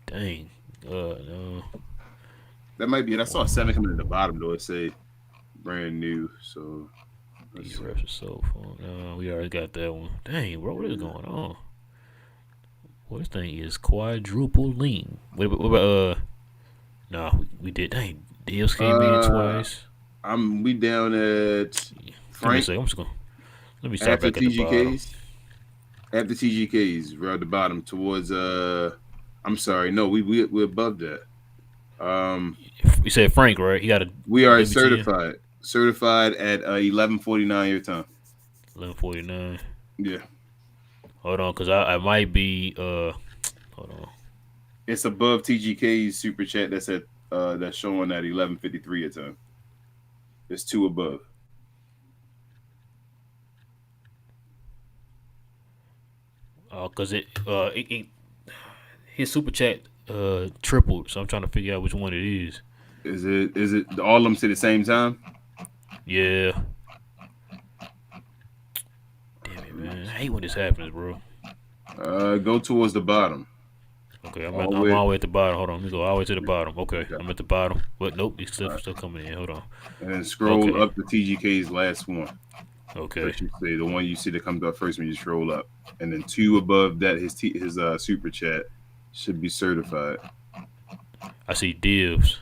Dang. No. That might be it. I saw 7 coming at the bottom, though. It said brand new, so... These refs are so fun. No, we already got that one. Dang, bro, what is going on? Well, this thing is quadruple lean. What about no, we did. Dang, Deals came in twice. We down at Frank. I'm just gonna let me start back at the bottom. After TGKs, we're at the bottom towards I'm sorry, no, we're above that. You said Frank, right? We are certified. Certified at 11:49 your time. 11:49. Yeah. Hold on, cause I might be. Hold on. It's above TGK's super chat. That's showing at 11:53 your time. It's 2 above. Cause it his super chat tripled, so I'm trying to figure out which one it is. Is it all of them at the same time? Yeah. Damn it, man. I hate when this happens, bro. Go towards the bottom. Okay, I'm all the way at the bottom. Hold on, let me go all the way to the bottom. Okay, I'm at the bottom. But nope, these still coming in. Hold on. And then scroll up to TGK's last one. Okay. That you see, the one you see that comes up first when you scroll up. And then 2 above that, his super chat should be certified. I see divs.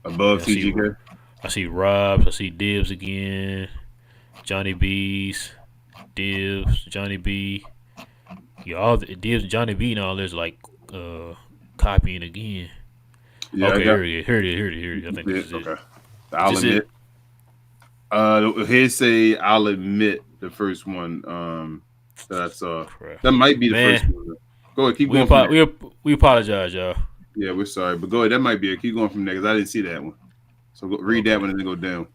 Above TGK? I see Rob's. I see Dibs again. Johnny B's. Dibs. Johnny B. Yeah, all the Dibs and Johnny B and all this like copying again. Yeah, okay, here it is. I think this is it. I'll admit. Here's say I'll admit the first one that I saw. Crap. That might be the first one. Go ahead, keep going. We apologize, y'all. Yeah, we're sorry, but go ahead. That might be it. Keep going from there because I didn't see that one. So read that one and then go down.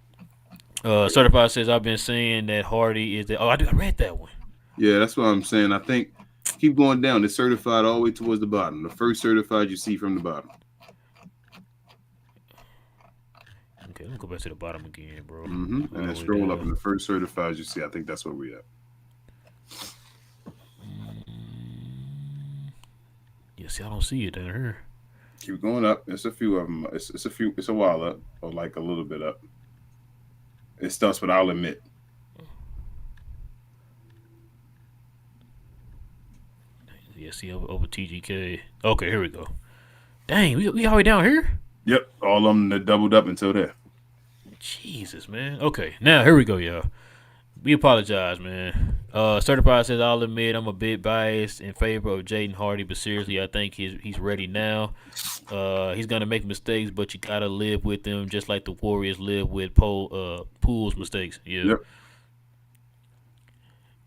Certified says I've been saying that Hardy is the. Oh, I read that one. Yeah, that's what I'm saying. I think keep going down. It's certified all the way towards the bottom. The first certified you see from the bottom. Okay, let me go back to the bottom again, bro. And then scroll up, and the first certified you see. I think that's where we at. Yeah, see, I don't see it down here. Keep going up. It's a few of them. It's a few. It's a while up, or like a little bit up. It starts with "I'll admit." Yeah, see over TGK. Okay, here we go. Dang, we all the way down here? Yep, all of them that doubled up until there. Jesus, man. Okay, now here we go, y'all. We apologize, man. Certified says, I'll admit I'm a bit biased in favor of Jaden Hardy, but seriously, I think he's ready now. He's gonna make mistakes, but you gotta live with them, just like the Warriors live with Poole's mistakes. Yeah. Yep.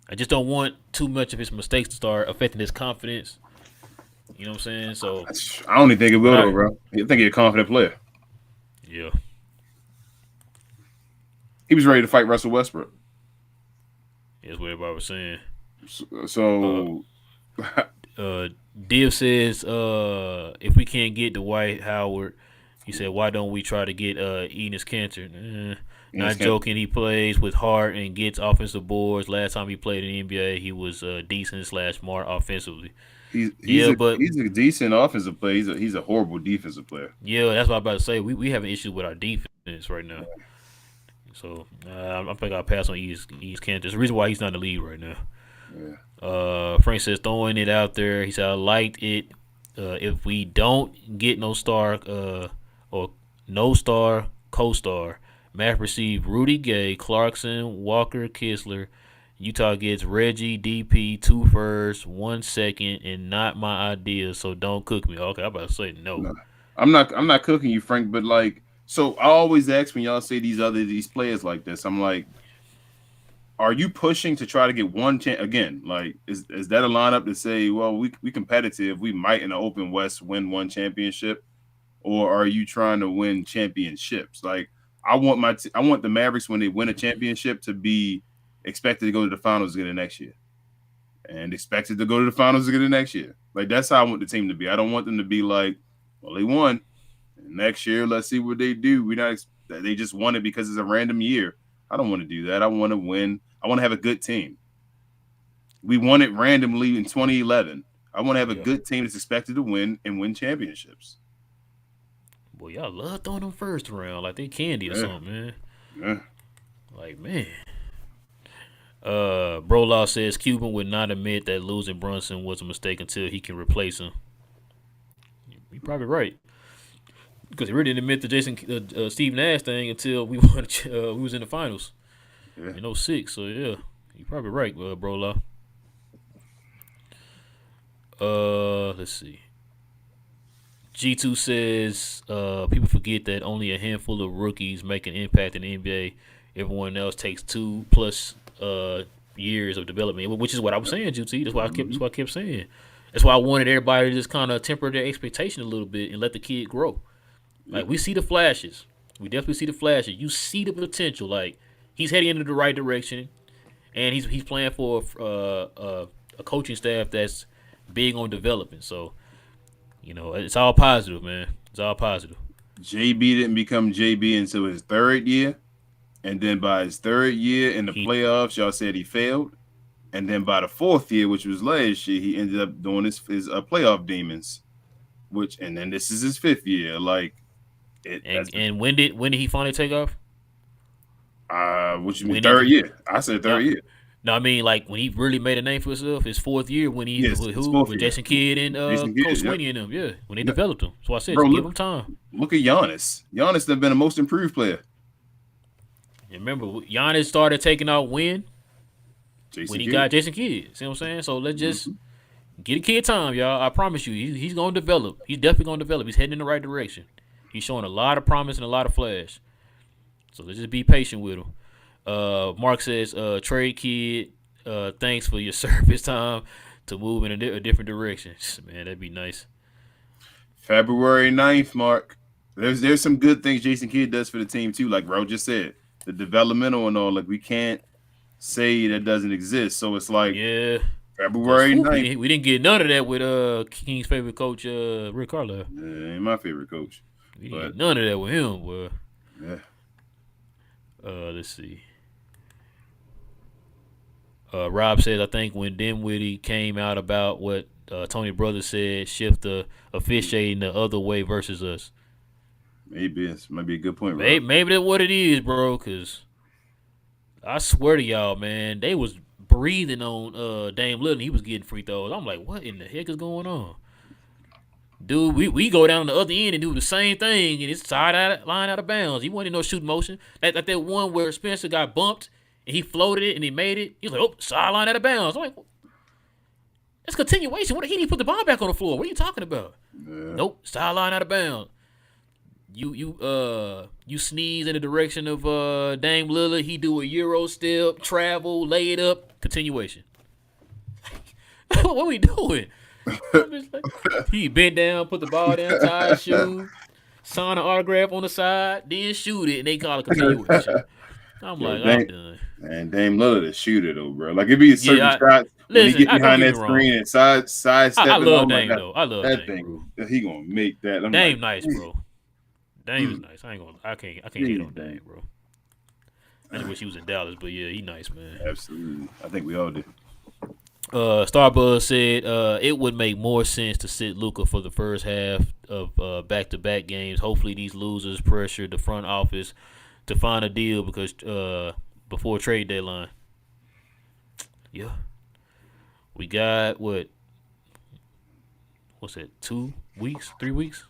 I just don't want too much of his mistakes to start affecting his confidence. You know what I'm saying? So I don't even think it will, though, bro. I think he's a confident player. Yeah. He was ready to fight Russell Westbrook. That's what everybody was saying. So Div says, if we can't get Dwight Howard, he said, why don't we try to get Enes Kanter? Not joking. He plays with heart and gets offensive boards. Last time he played in the NBA, he was decent / smart offensively. He's a decent offensive player. He's a horrible defensive player. Yeah, that's what I'm about to say. We have an issue with our defense right now. So I think I'll pass on Enes Kanter. There's a reason why he's not in the league right now. Yeah. Frank says, throwing it out there. He said, I liked it. If we don't get no star or no star co-star, Math received Rudy Gay, Clarkson, Walker, Kessler. Utah gets Reggie, DP, 2 firsts, 1 second, and not my idea. So don't cook me. Okay, I'm about to say no. I'm not cooking you, Frank. But like, so I always ask when y'all say these players like this, I'm like, are you pushing to try to get one chance again? Like, is that a lineup to say, well, we competitive, we might in the Open West win one championship, or are you trying to win championships? Like, I want the Mavericks when they win a championship to be expected to go to the finals again the next year, and expected to go to the finals again the next year. Like, that's how I want the team to be. I don't want them to be like, well, they won, and next year let's see what they do. They just won it because it's a random year. I don't want to do that. I want to win. I want to have a good team. We won it randomly in 2011. I want to have a good team that's expected to win and win championships. Boy, y'all love throwing them first round like they candy or something, man. Yeah. Like, man. Bro Law says Cuban would not admit that losing Brunson was a mistake until he can replace him. You're probably right. Because he really didn't admit the Steve Nash thing until we won. We was in the finals in 06. So yeah, you're probably right, Bro Law. Let's see. G2 says people forget that only a handful of rookies make an impact in the NBA. Everyone else takes 2+ years of development, which is what I was saying, GT. That's why I kept saying. That's why I wanted everybody to just kind of temper their expectation a little bit and let the kid grow. Like, we see the flashes. We definitely see the flashes. You see the potential. Like, he's heading into the right direction, and he's playing for a coaching staff that's big on development. So, you know, it's all positive, man. It's all positive. JB didn't become JB until his 3rd year, and then by his 3rd year in the playoffs, y'all said he failed, and then by the 4th year, which was last year, he ended up doing his playoff demons, and then this is his 5th year. Like, and when did he finally take off? Which means 3rd year. I said 3rd year. No, I mean, like, when he really made a name for himself, his 4th year when he with Jason Kidd and Coach Sweeney and them, when they developed him. So I said, give him time. Look at Giannis. Giannis has been the most improved player. And remember, Giannis started taking out when he got Jason Kidd. See what I'm saying? So let's just get a kid time, y'all. I promise you, he's going to develop. He's definitely going to develop. He's heading in the right direction. He's showing a lot of promise and a lot of flash. So let's just be patient with him. Mark says, trade kid, thanks for your service time to move in a different direction. Man, that'd be nice. February 9th, Mark. There's some good things Jason Kidd does for the team, too. Like Ro just said, the developmental and all. Like, we can't say that doesn't exist. So it's like February 9th. We didn't get none of that with King's favorite coach, Rick Carlisle. Yeah, ain't my favorite coach. We didn't get none of that with him, boy. Yeah. Let's see. Rob says, I think when Dinwiddie came out about what Tony Brothers said shift the officiating the other way versus us. Maybe it might be a good point, bro. Maybe that's what it is, bro. Cause I swear to y'all, man, they was breathing on Dame Lillard. He was getting free throws. I'm like, what in the heck is going on? Dude, we go down the other end and do the same thing, and it's line out of bounds. He wasn't in no shooting motion. Like that one where Spencer got bumped, and he floated it, and he made it. He's like, oh, sideline out of bounds. I'm like, that's continuation. He didn't put the ball back on the floor. What are you talking about? Yeah. Nope, sideline out of bounds. You sneeze in the direction of Dame Lillard. He do a Euro step, travel, lay it up, continuation. What are we doing? He bent down, put the ball down, tie his shoe, sign an autograph on the side, then shoot it, and they call it continuation. I'm like, I'm done. And Dame Lillard is a shooter though, bro. Like it'd be a certain shots when he get behind that screen and side stepping. I love Dame though. I love that Dame, bro. He gonna make that. Dame nice, bro. Dame is nice. I can't hate on Dame, bro. I just wish he was in Dallas, but yeah, he nice, man. Absolutely. I think we all do. Starbuzz said it would make more sense to sit Luka for the first half of back-to-back games. Hopefully these losers pressure the front office to find a deal because before trade deadline. Yeah. We got what's that, 2 weeks, 3 weeks?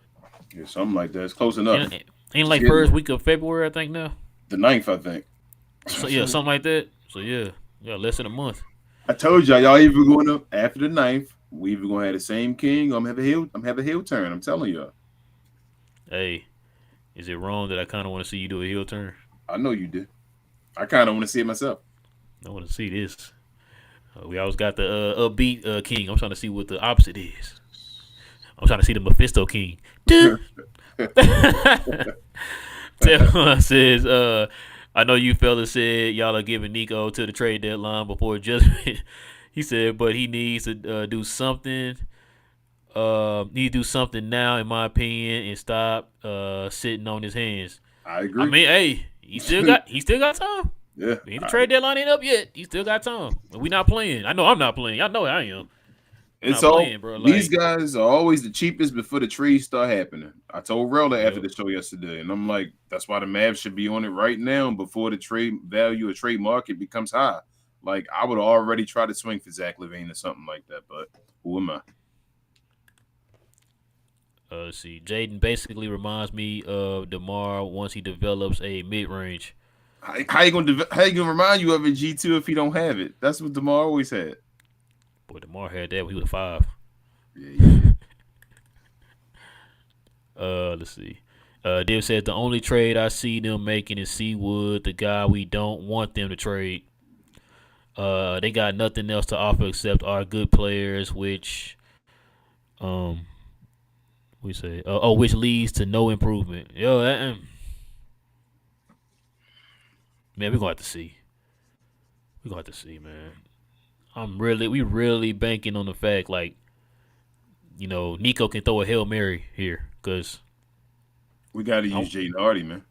Yeah, something like that. It's close enough. Ain't like first week of February, I think now. The 9th, I think. So yeah, something like that. So yeah, less than a month. I told y'all either going up after the 9th. We either gonna have the same king. Or I'm have a heel turn. I'm telling y'all. Hey, is it wrong that I kind of want to see you do a heel turn? I know you do. I kind of want to see it myself. I want to see this. We always got the upbeat king. I'm trying to see what the opposite is. I'm trying to see the Mephisto king. Tell says, I know you fellas said y'all are giving Nico to the trade deadline before adjustment. He said, but he needs to do something. Need to do something now, in my opinion, and stop sitting on his hands. I agree. I mean, hey, he still got time. Yeah, The trade deadline ain't up yet. He still got time. We not playing. I know I'm not playing. Y'all know I am. It's all playing, bro. These guys are always the cheapest before the trades start happening. I told Rella after the show yesterday, and I'm like, that's why the Mavs should be on it right now before the trade value or trade market becomes high. Like, I would already try to swing for Zach LaVine or something like that, but who am I? Let's see. Jaden basically reminds me of DeMar once he develops a mid-range. How you gonna remind you of a G2 if he don't have it? That's what DeMar always had. Boy, DeMar had that when he was 5. Yeah. Let's see. Div said the only trade I see them making is Seawood, the guy we don't want them to trade. They got nothing else to offer except our good players, which which leads to no improvement. Yo, man, we're gonna have to see. We're gonna have to see, man. We really banking on the fact, like, you know, Nico can throw a Hail Mary here, because we got to use Jaden Hardy, man.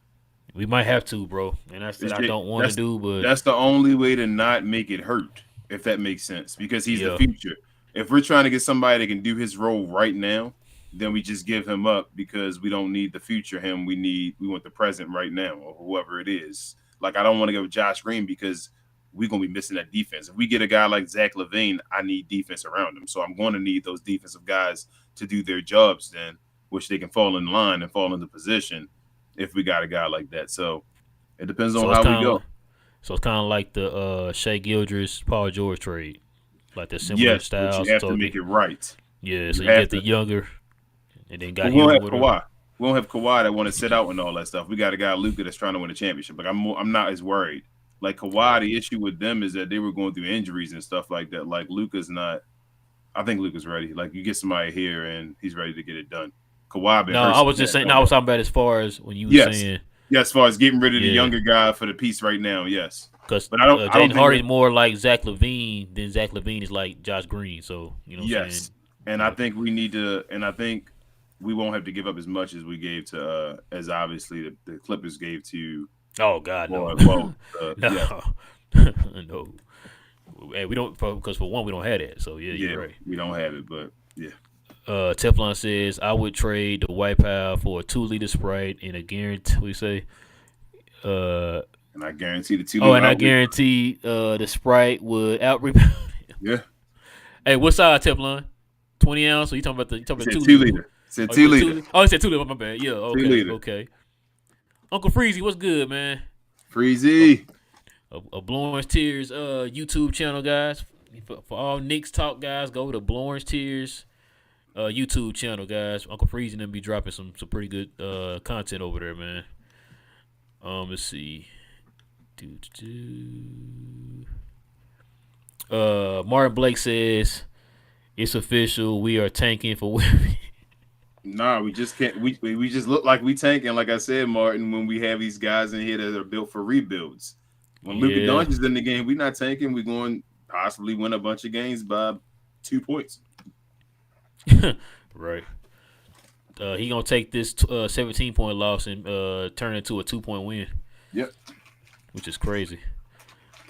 We might have to, bro. And that's what I don't want to do, but that's the only way to not make it hurt, if that makes sense, because he's the future. If we're trying to get somebody that can do his role right now, then we just give him up because we don't need the future him. We want the present right now, or whoever it is. Like, I don't want to go with Josh Green because we're going to be missing that defense. If we get a guy like Zach LaVine, I need defense around him. So I'm going to need those defensive guys to do their jobs then, which they can fall in line and fall into position if we got a guy like that. So it depends on how we go. So it's kind of like the Shea Gildress, Paul George trade. Like the similar styles. But you have to make it right. Yeah, so you get the younger and then got we don't have Kawhi. We don't have Kawhi that want to sit out and all that stuff. We got a guy, Luka, that's trying to win a championship. Like, I'm not as worried. Like, Kawhi, the issue with them is that they were going through injuries and stuff like that. Like, Luka's not – I think Luka's ready. Like, you get somebody here, and he's ready to get it done. Kawhi been hurt. I was just saying – I was talking about as far as when you were saying – Yeah, as far as getting rid of the younger guy for the piece right now, yes. Because Jaden Hardy's more like Zach LaVine than Zach LaVine is like Josh Green. So, you know what I'm saying? And I think we need to – and I think we won't have to give up as much as we gave to as obviously the Clippers gave to – Oh God, no, no. No. Hey, we don't because for one we don't have that. So yeah, Yeah, you're right. we don't have it, but yeah. Teflon says I would trade the White Powder for a 2-liter Sprite and a guarantee. We say. And I guarantee the 2 Oh, and I out. guarantee the Sprite would out rebound. Yeah. Hey, what size Teflon? 20 ounce. So you talking about the 2 liter? Said 2 liter. Oh, he said 2 liter. My bad. Yeah. 2 Okay. liter. Okay. Uncle Freezy, what's good, man? Freezy. A Blowing Tears YouTube channel, guys. For all Knicks talk, guys, go to Blowing Tears YouTube channel, guys. Uncle Freezy and them be dropping some pretty good content over there, man. Let's see. Martin Blake says it's official. We are tanking for women. Nah, we just can't. We just look like we tanking. Like I said, Martin, when we have these guys in here that are built for rebuilds. When Luka Doncic's in the game, we're not tanking. We're going to possibly win a bunch of games by 2 points. Right. He gonna take this 17-point loss and turn it into a 2-point win. Yep. Which is crazy.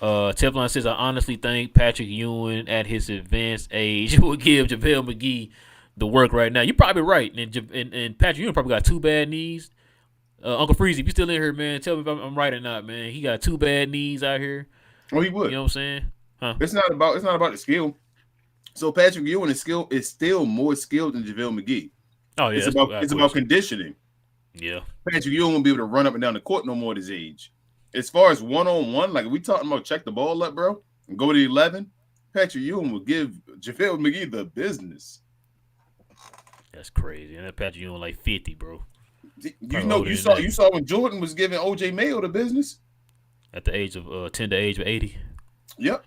Teflon says, I honestly think Patrick Ewing at his advanced age would give JaVale McGee the work right now. You're probably right. And Patrick Ewing probably got 2 bad knees. Uncle Freezy, if you still in here, man, tell me if I'm right or not, man. He got 2 bad knees out here. Oh, he would. You know what I'm saying? Huh? It's not about the skill. So Patrick Ewing is still more skilled than JaVale McGee. Oh yeah, it's about conditioning. Yeah. Patrick Ewing won't be able to run up and down the court no more at his age. As far as one-on-one, like we talking about check the ball up, bro, and go to 11, Patrick Ewing will give JaVale McGee the business. That's crazy. And that Patrick Ewing like 50, bro. You saw when Jordan was giving OJ Mayo the business. At the age of 10 to age of 80. Yep.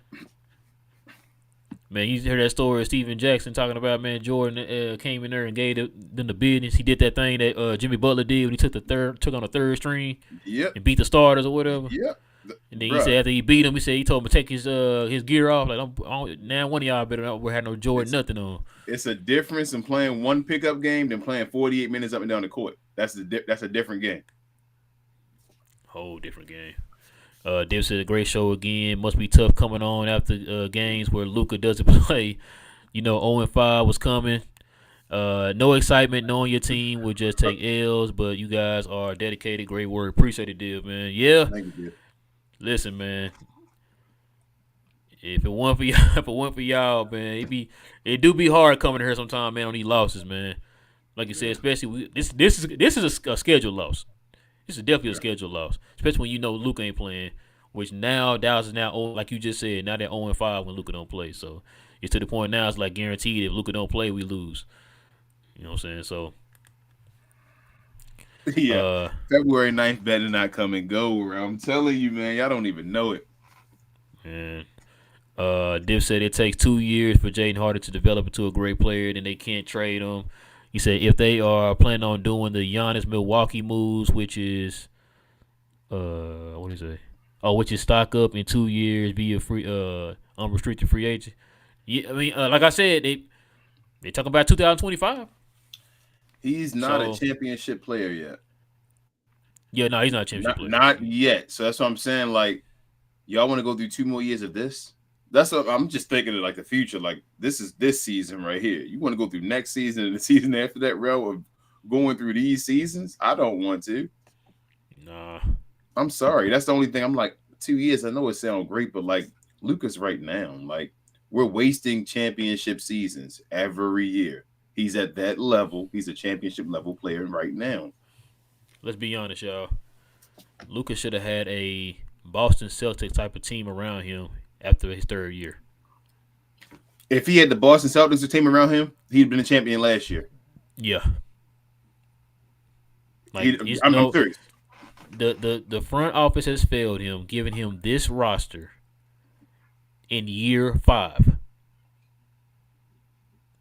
Man, you heard that story of Steven Jackson talking about, man, Jordan came in there and gave them the business. He did that thing that Jimmy Butler did when he took on the third string. Yep. And beat the starters or whatever. Yep. And then he said after he beat him, he told him to take his gear off. Like, now one of y'all better not have no Jordan nothing on. It's a difference in playing one pickup game than playing 48 minutes up and down the court. That's a different game. Whole different game. Dave said a great show again. Must be tough coming on after games where Luka doesn't play. 0-5 was coming. No excitement knowing your team would just take L's, but you guys are dedicated. Great work. Appreciate it, Div, man. Yeah. Thank you, Div. Listen, man. If it weren't for y'all, man, it do be hard coming here sometime, man, on these losses, man. Like you said, especially this is a scheduled loss. This is definitely a scheduled loss, especially when Luka ain't playing. Which now Dallas is now, like you just said, now they're 0-5 when Luka don't play. So it's to the point now it's like guaranteed if Luka don't play, we lose. You know what I'm saying? So yeah, February 9th better not come and go. I'm telling you, man, y'all don't even know it. Man, Div said it takes 2 years for Jaden Harden to develop into a great player, then they can't trade him. He said if they are planning on doing the Giannis Milwaukee moves, which is what is it? Oh, which is stock up in 2 years, be a free unrestricted free agent. Yeah, I mean, like I said, they talking about 2025. He's not a championship player yet. Yeah, no, he's not a championship player. Not yet. So that's what I'm saying. Like, y'all want to go through 2 more years of this? That's what I'm just thinking of, like the future. Like, this is this season right here. You want to go through next season and the season after that, realm of going through these seasons? I don't want to. Nah. I'm sorry. That's the only thing. I'm like, 2 years. I know it sounds great, but like Luka's right now, like we're wasting championship seasons every year. He's at that level. He's a championship level player right now. Let's be honest, y'all. Luka should have had a Boston Celtics type of team around him after his 3rd year. If he had the Boston Celtics team around him, he'd been a champion last year. Yeah. Like, I'm serious. The front office has failed him, giving him this roster in year 5.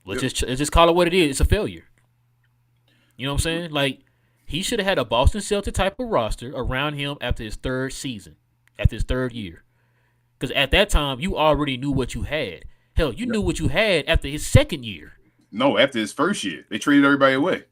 Let's just call it what it is. It's a failure. You know what I'm saying? Like, he should have had a Boston Celtics type of roster around him after his 3rd season, after his 3rd year. Because at that time, you already knew what you had. Hell, you knew what you had after his 2nd year. No, after his 1st year. They traded everybody away.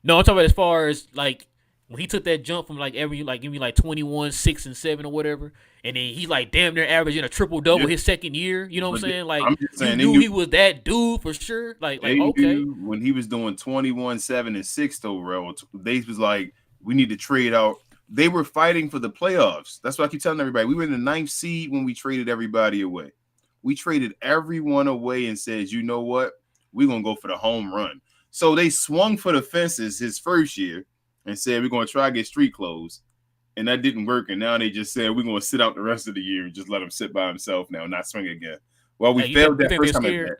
No, I'm talking about as far as, like, when he took that jump from, like, give me, like, 21, 6, and 7 or whatever, and then he's like damn near averaging a triple double his second year. You know what I'm saying? Like I'm just saying, you knew he was that dude for sure. Like okay, knew when he was doing 21, 7, and 6 though, bro. They was like, we need to trade out. They were fighting for the playoffs. That's what I keep telling everybody. We were in the 9th seed when we traded everybody away. We traded everyone away and said, you know what? We're gonna go for the home run. So they swung for the fences his first year and said we're gonna try to get street clothes. And that didn't work. And now they just said we're going to sit out the rest of the year and just let him sit by himself now and not swing again. Well, we failed that first time at bat.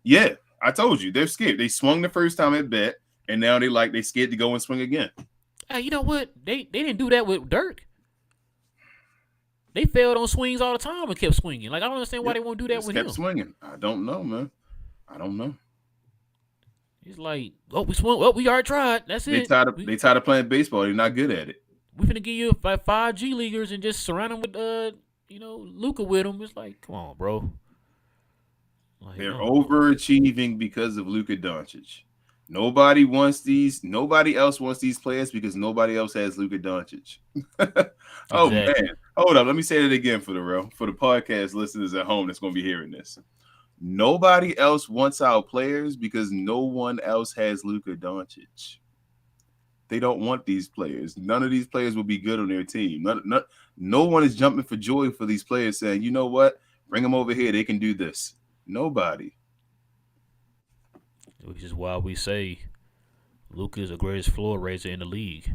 Yeah, I told you. They're scared. They swung the first time at bat, and now they scared to go and swing again. Hey, you know what? They didn't do that with Dirk. They failed on swings all the time and kept swinging. Like, I don't understand why they won't do that with him. Kept swinging. I don't know, man. I don't know. It's like, oh, we swung. Oh, we already tried. That's it. They tired of playing baseball. They're not good at it. We finna give you 5 G leaguers and just surround them with Luka with them. It's like, come on, bro. Like, they're overachieving because of Luka Doncic. Nobody else wants these players because nobody else has Luka Doncic. Oh exactly. Man, hold up. Let me say that again for the podcast listeners at home that's going to be hearing this. Nobody else wants our players because no one else has Luka Doncic. They don't want these players. None of these players will be good on their team. No one is jumping for joy for these players saying, you know what? Bring them over here. They can do this. Nobody. Which is why we say Luka is the greatest floor raiser in the league.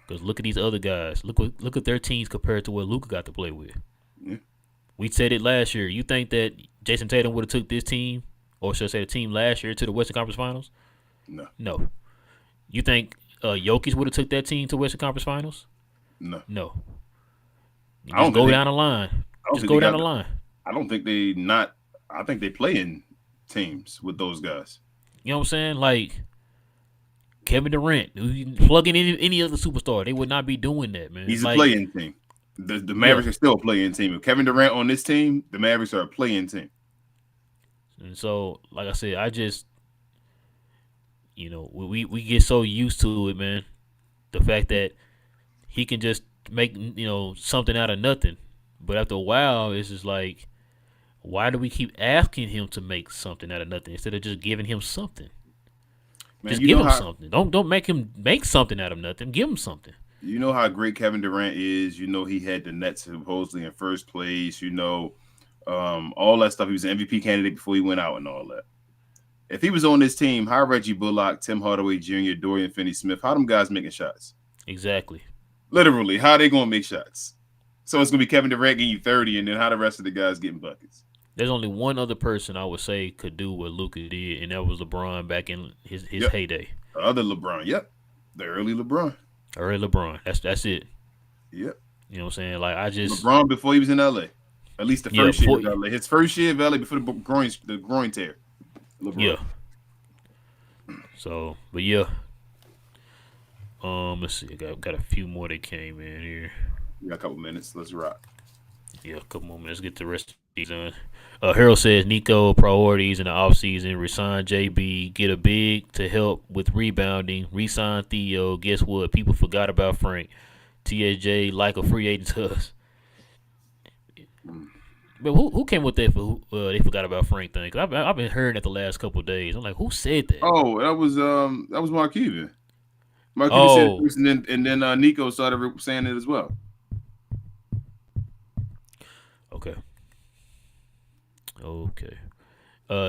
Because look at these other guys. Look at their teams compared to what Luka got to play with. Yeah. We said it last year. You think that Jason Tatum would have took this team, or should I say the team last year, to the Western Conference Finals? No. You think Jokic would have took that team to Western Conference Finals? No. Just go down the line. I don't think I think they play in teams with those guys. You know what I'm saying? Like Kevin Durant, plug in any other superstar, they would not be doing that, man. He's a play-in team. The Mavericks are still a play-in team. If Kevin Durant on this team, the Mavericks are a play-in team. And so, like I said, I just we get so used to it, man. The fact that he can just make something out of nothing, but after a while, it's just like, why do we keep asking him to make something out of nothing instead of just giving him something? Man, just give him something. Don't make him make something out of nothing. Give him something. You know how great Kevin Durant is. You know he had the Nets supposedly in first place. All that stuff. He was an MVP candidate before he went out and all that. If he was on this team, how Reggie Bullock, Tim Hardaway Jr., Dorian Finney-Smith, how them guys making shots? Exactly. Literally, how they going to make shots? So it's going to be Kevin Durant getting you 30, and then how the rest of the guys getting buckets? There's only one other person I would say could do what Luka did, and that was LeBron back in his heyday. The other LeBron, yep. The early LeBron. That's it. Yep. You know what I'm saying? Like, I just LeBron before he was in LA. At least the first year of LA. His first year of LA before the groin tear. LeBron. Yeah. So, but yeah. Let's see. I got a few more that came in here. We got a couple minutes. Let's rock. Yeah, a couple more minutes. Get the rest of these done. Harold says Nico priorities in the offseason. Resign JB. Get a big to help with rebounding. Resign Theo. Guess what? People forgot about Frank. TSJ like a free agent to us. But who came with that for they forgot about Frank thing? Cause I've been hearing that the last couple of days. I'm like, who said that? Oh, that was Mark Cuban. Mark Cuban said it, and then Nico started saying it as well. Okay.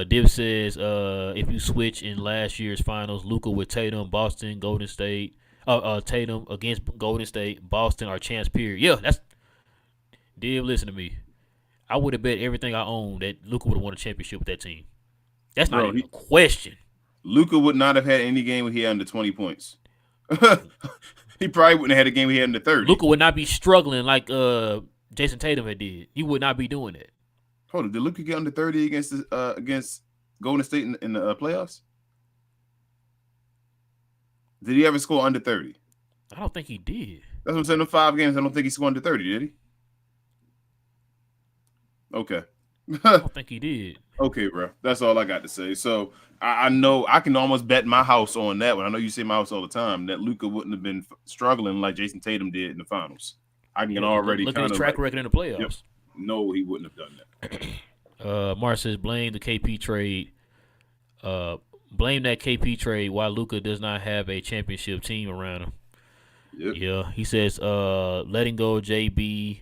Div says if you switch in last year's finals, Luka with Tatum, Boston, Golden State, Tatum against Golden State, Boston, our chance period. Yeah, that's Div. Listen to me. I would have bet everything I own that Luka would have won a championship with that team. That's not even a question. Luka would not have had any game where he had under 20 points. He probably wouldn't have had a game where he had under 30. Luka would not be struggling like Jason Tatum had did. He would not be doing that. Hold on, did Luka get under 30 against Golden State in the playoffs? Did he ever score under 30? I don't think he did. That's what I'm saying. In 5 games, I don't think he scored under 30, did he? Okay. I don't think he did. Okay, bro. That's all I got to say. So I know I can almost bet my house on that one. I know you say my house all the time that Luka wouldn't have been struggling like Jason Tatum did in the finals. I can already look at his track record in the playoffs. Yep. No, he wouldn't have done that. Mark says blame the KP trade. Blame that KP trade why Luka does not have a championship team around him. Yep. Yeah, he says letting go of JB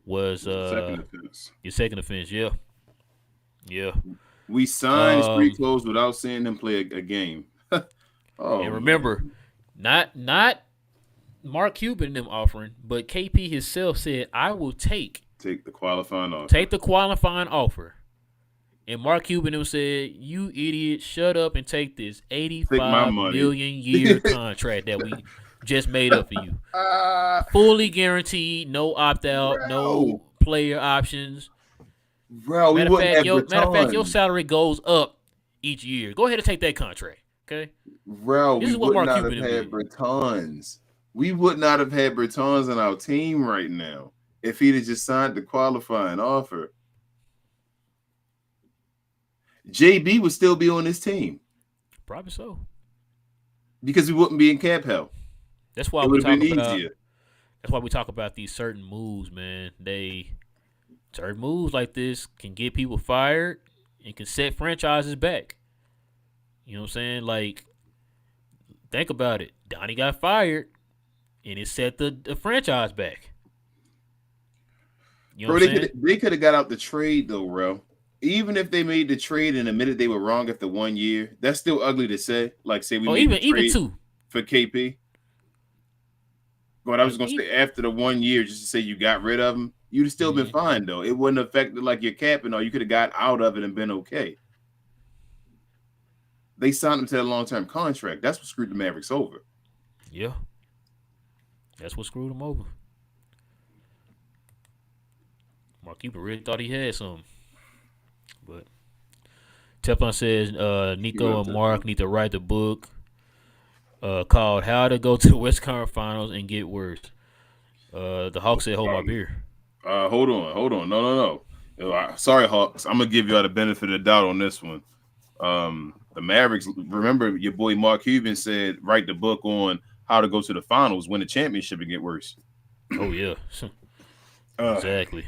was second offense. Your second offense. Yeah. We signed street clothes without seeing him play a game. And remember, not Mark Cuban and them offering, but KP himself said, "I will take the qualifying offer." Take the qualifying offer. And Mark Cuban them said, "You idiot, shut up and take this $85 million year contract that we just made up for you. Fully guaranteed, no opt out, no player options." Bro, matter of fact, your salary goes up each year. Go ahead and take that contract, okay? Bro, we would not have had Bertans. We would not have had Bertans on our team right now if he'd have just signed the qualifying offer. JB would still be on this team. Probably so. Because we wouldn't be in cap hell. That's why we talk about these certain moves, man. Certain moves like this can get people fired and can set franchises back. You know what I'm saying? Like, think about it. Donnie got fired, and it set the franchise back. You know they could have got out the trade, though, bro. Even if they made the trade and admitted they were wrong after 1 year, that's still ugly to say. Like, say we made the trade two for KP. But I was going to say after the 1 year, just to say you got rid of him, you'd have still been fine, though. It wouldn't have affected, like, your cap and all. You could have got out of it and been okay. They signed him to a long-term contract. That's what screwed the Mavericks over. Yeah. That's what screwed him over. Mark Cuban really thought he had something. But Teflon says Nico and Mark need to write the book called How to Go to the West Conference Finals and Get Worse. The Hawks said, hold my beer. Hold on. No. Sorry, Hawks. I'm going to give y'all the benefit of the doubt on this one. The Mavericks, remember your boy Mark Cuban said, write the book on how to go to the finals, win the championship, and get worse. Oh, yeah. Exactly.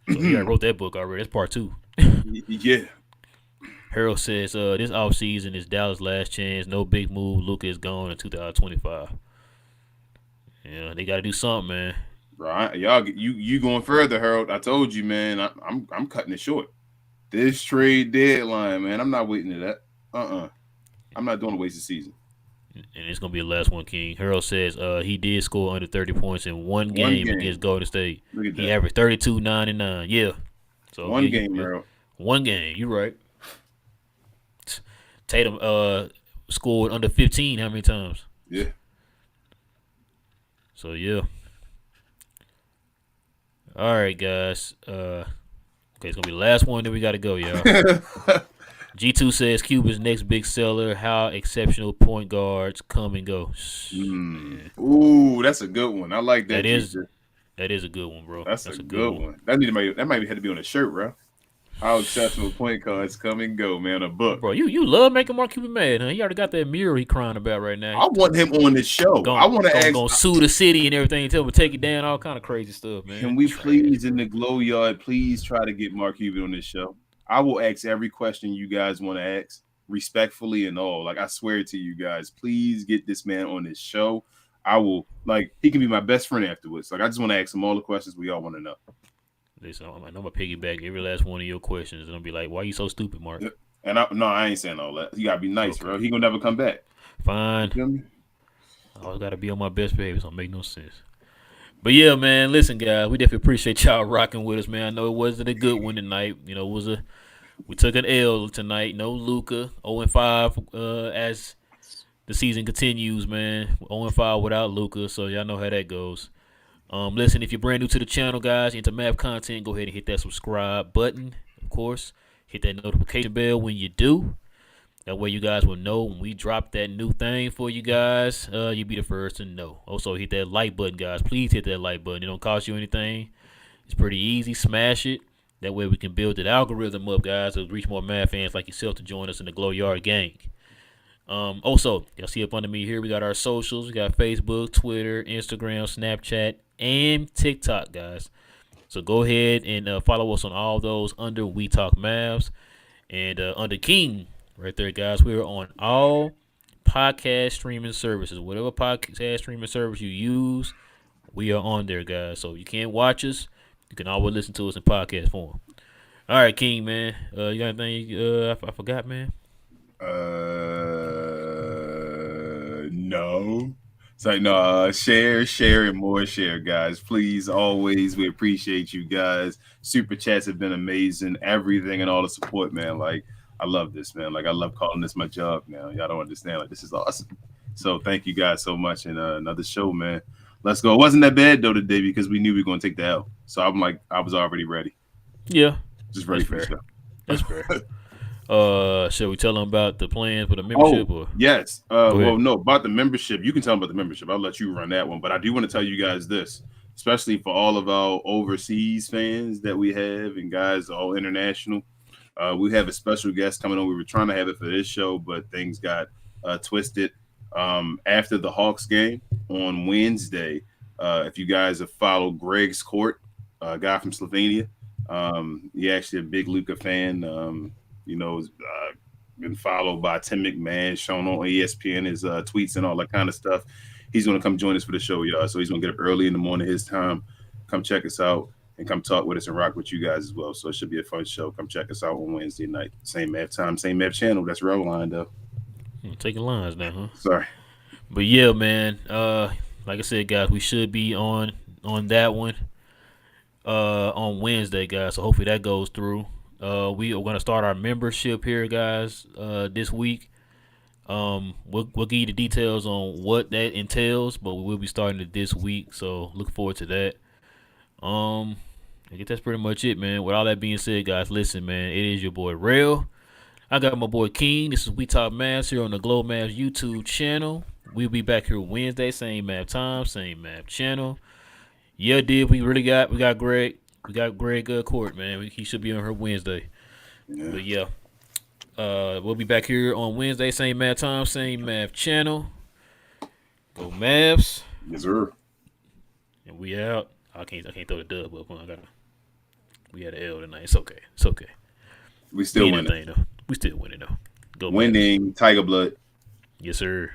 So he already wrote that book already. That's part 2. Yeah. Harold says this offseason is Dallas' last chance. No big move. Luka is gone in 2025. Yeah, they got to do something, man. Right, y'all, you going further, Harold? I told you, man. I'm cutting it short. This trade deadline, man. I'm not waiting to that. I'm not doing a wasted season. And it's gonna be the last one, King. Harold says he did score under 30 points in one game against Golden State. He averaged 32, 9, and 9. Yeah. So one game, Harold. One game. You're right. Tatum scored under 15 how many times? Yeah. So yeah. All right, guys. Okay, it's gonna be the last one. Then we gotta go, y'all. G2 says Cuban's next big seller. How exceptional point guards come and go. Ooh, that's a good one. I like that. That is a good one, bro. That's a good one. That might have to be on a shirt, bro. How exceptional point guards come and go, man. A book, bro. You love making Mark Cuban mad, huh? He already got that mural he crying about right now. I want him on this show. I want to ask. Gonna sue the city and everything. Tell him to take it down. All kind of crazy stuff, man. Can we please in the Glow Yard, please try to get Mark Cuban on this show? I will ask every question you guys want to ask, respectfully and all. Like, I swear to you guys, please get this man on this show. I will, he can be my best friend afterwards. Like, I just want to ask him all the questions we all want to know. Listen, I'm going to piggyback every last one of your questions, and I'll be like, why are you so stupid, Mark? And I ain't saying all that. You got to be nice, bro. He going to never come back. Fine. You feel me? I always got to be on my best behavior, so it don't make no sense. But yeah, man, listen, guys, we definitely appreciate y'all rocking with us, man. I know it wasn't a good one tonight. You know, we took an L tonight. No Luka, 0-5 as the season continues, man. 0-5 without Luka, so y'all know how that goes. Listen, if you're brand new to the channel, guys, into Mav content, go ahead and hit that subscribe button, of course. Hit that notification bell when you do. That way you guys will know when we drop that new thing for you guys. You'll be the first to know. Also, hit that like button, guys. Please hit that like button. It don't cost you anything. It's pretty easy. Smash it. That way we can build that algorithm up, guys, to reach more Mad fans like yourself to join us in the Glow Yard gang. Also, y'all see up under me here, we got our socials. We got Facebook, Twitter, Instagram, Snapchat, and TikTok, guys. So go ahead and follow us on all those under We Talk Mavs. And under King, right there, guys, we're on all podcast streaming services. Whatever podcast streaming service you use, we are on there, guys. So you can't watch us, you can always listen to us in podcast form. All right, King, man. You got anything I forgot, man? No. It's like, no, share, and more share, guys. Please, always. We appreciate you guys. Super chats have been amazing. Everything and all the support, man. Like, I love this, man. Like, I love calling this my job now. Y'all don't understand. Like, this is awesome. So, thank you guys so much. And another show, man. Let's go. It wasn't that bad, though, today because we knew we were going to take the L. So, I'm like, I was already ready. Yeah. Just ready for the show. That's fair. Shall we tell them about the plan for the membership? Or? Yes. Well, no, about the membership. You can tell them about the membership. I'll let you run that one. But I do want to tell you guys this, especially for all of our overseas fans that we have and guys all international. We have a special guest coming on. We were trying to have it for this show, but things got twisted. After the Hawks game on Wednesday, if you guys have followed Greg's Court, a guy from Slovenia, he actually a big Luka fan. Been followed by Tim McMahon, shown on ESPN, his tweets and all that kind of stuff. He's going to come join us for the show, y'all. So he's going to get up early in the morning his time. Come check us out and come talk with us and rock with you guys as well. So it should be a fun show. Come check us out on Wednesday night. Same Mav time, same Mav channel. That's real line, though. Taking lines now, huh? Sorry. But yeah, man. Like I said, guys, we should be on that one on Wednesday, guys. So hopefully that goes through. We are going to start our membership here, guys, this week. We'll give you the details on what that entails, but we will be starting it this week, so look forward to that. I guess that's pretty much it, man. With all that being said, guys, listen, man, it is your boy Rail. I got my boy King. This is We Talk Mavs here on the Glow Mavs YouTube channel. We'll be back here Wednesday, same map time, same map channel. Yeah, dude, we got Greg. We got Greg Court, man. He should be on her Wednesday. Yeah. But yeah, we'll be back here on Wednesday, same map time, same map channel. Go Mavs. Yes, sir. And we out. I can't throw the dub up. We had an L tonight. It's okay. We still winning. We still winning though. Go winning. Mavs. Tiger blood. Yes, sir.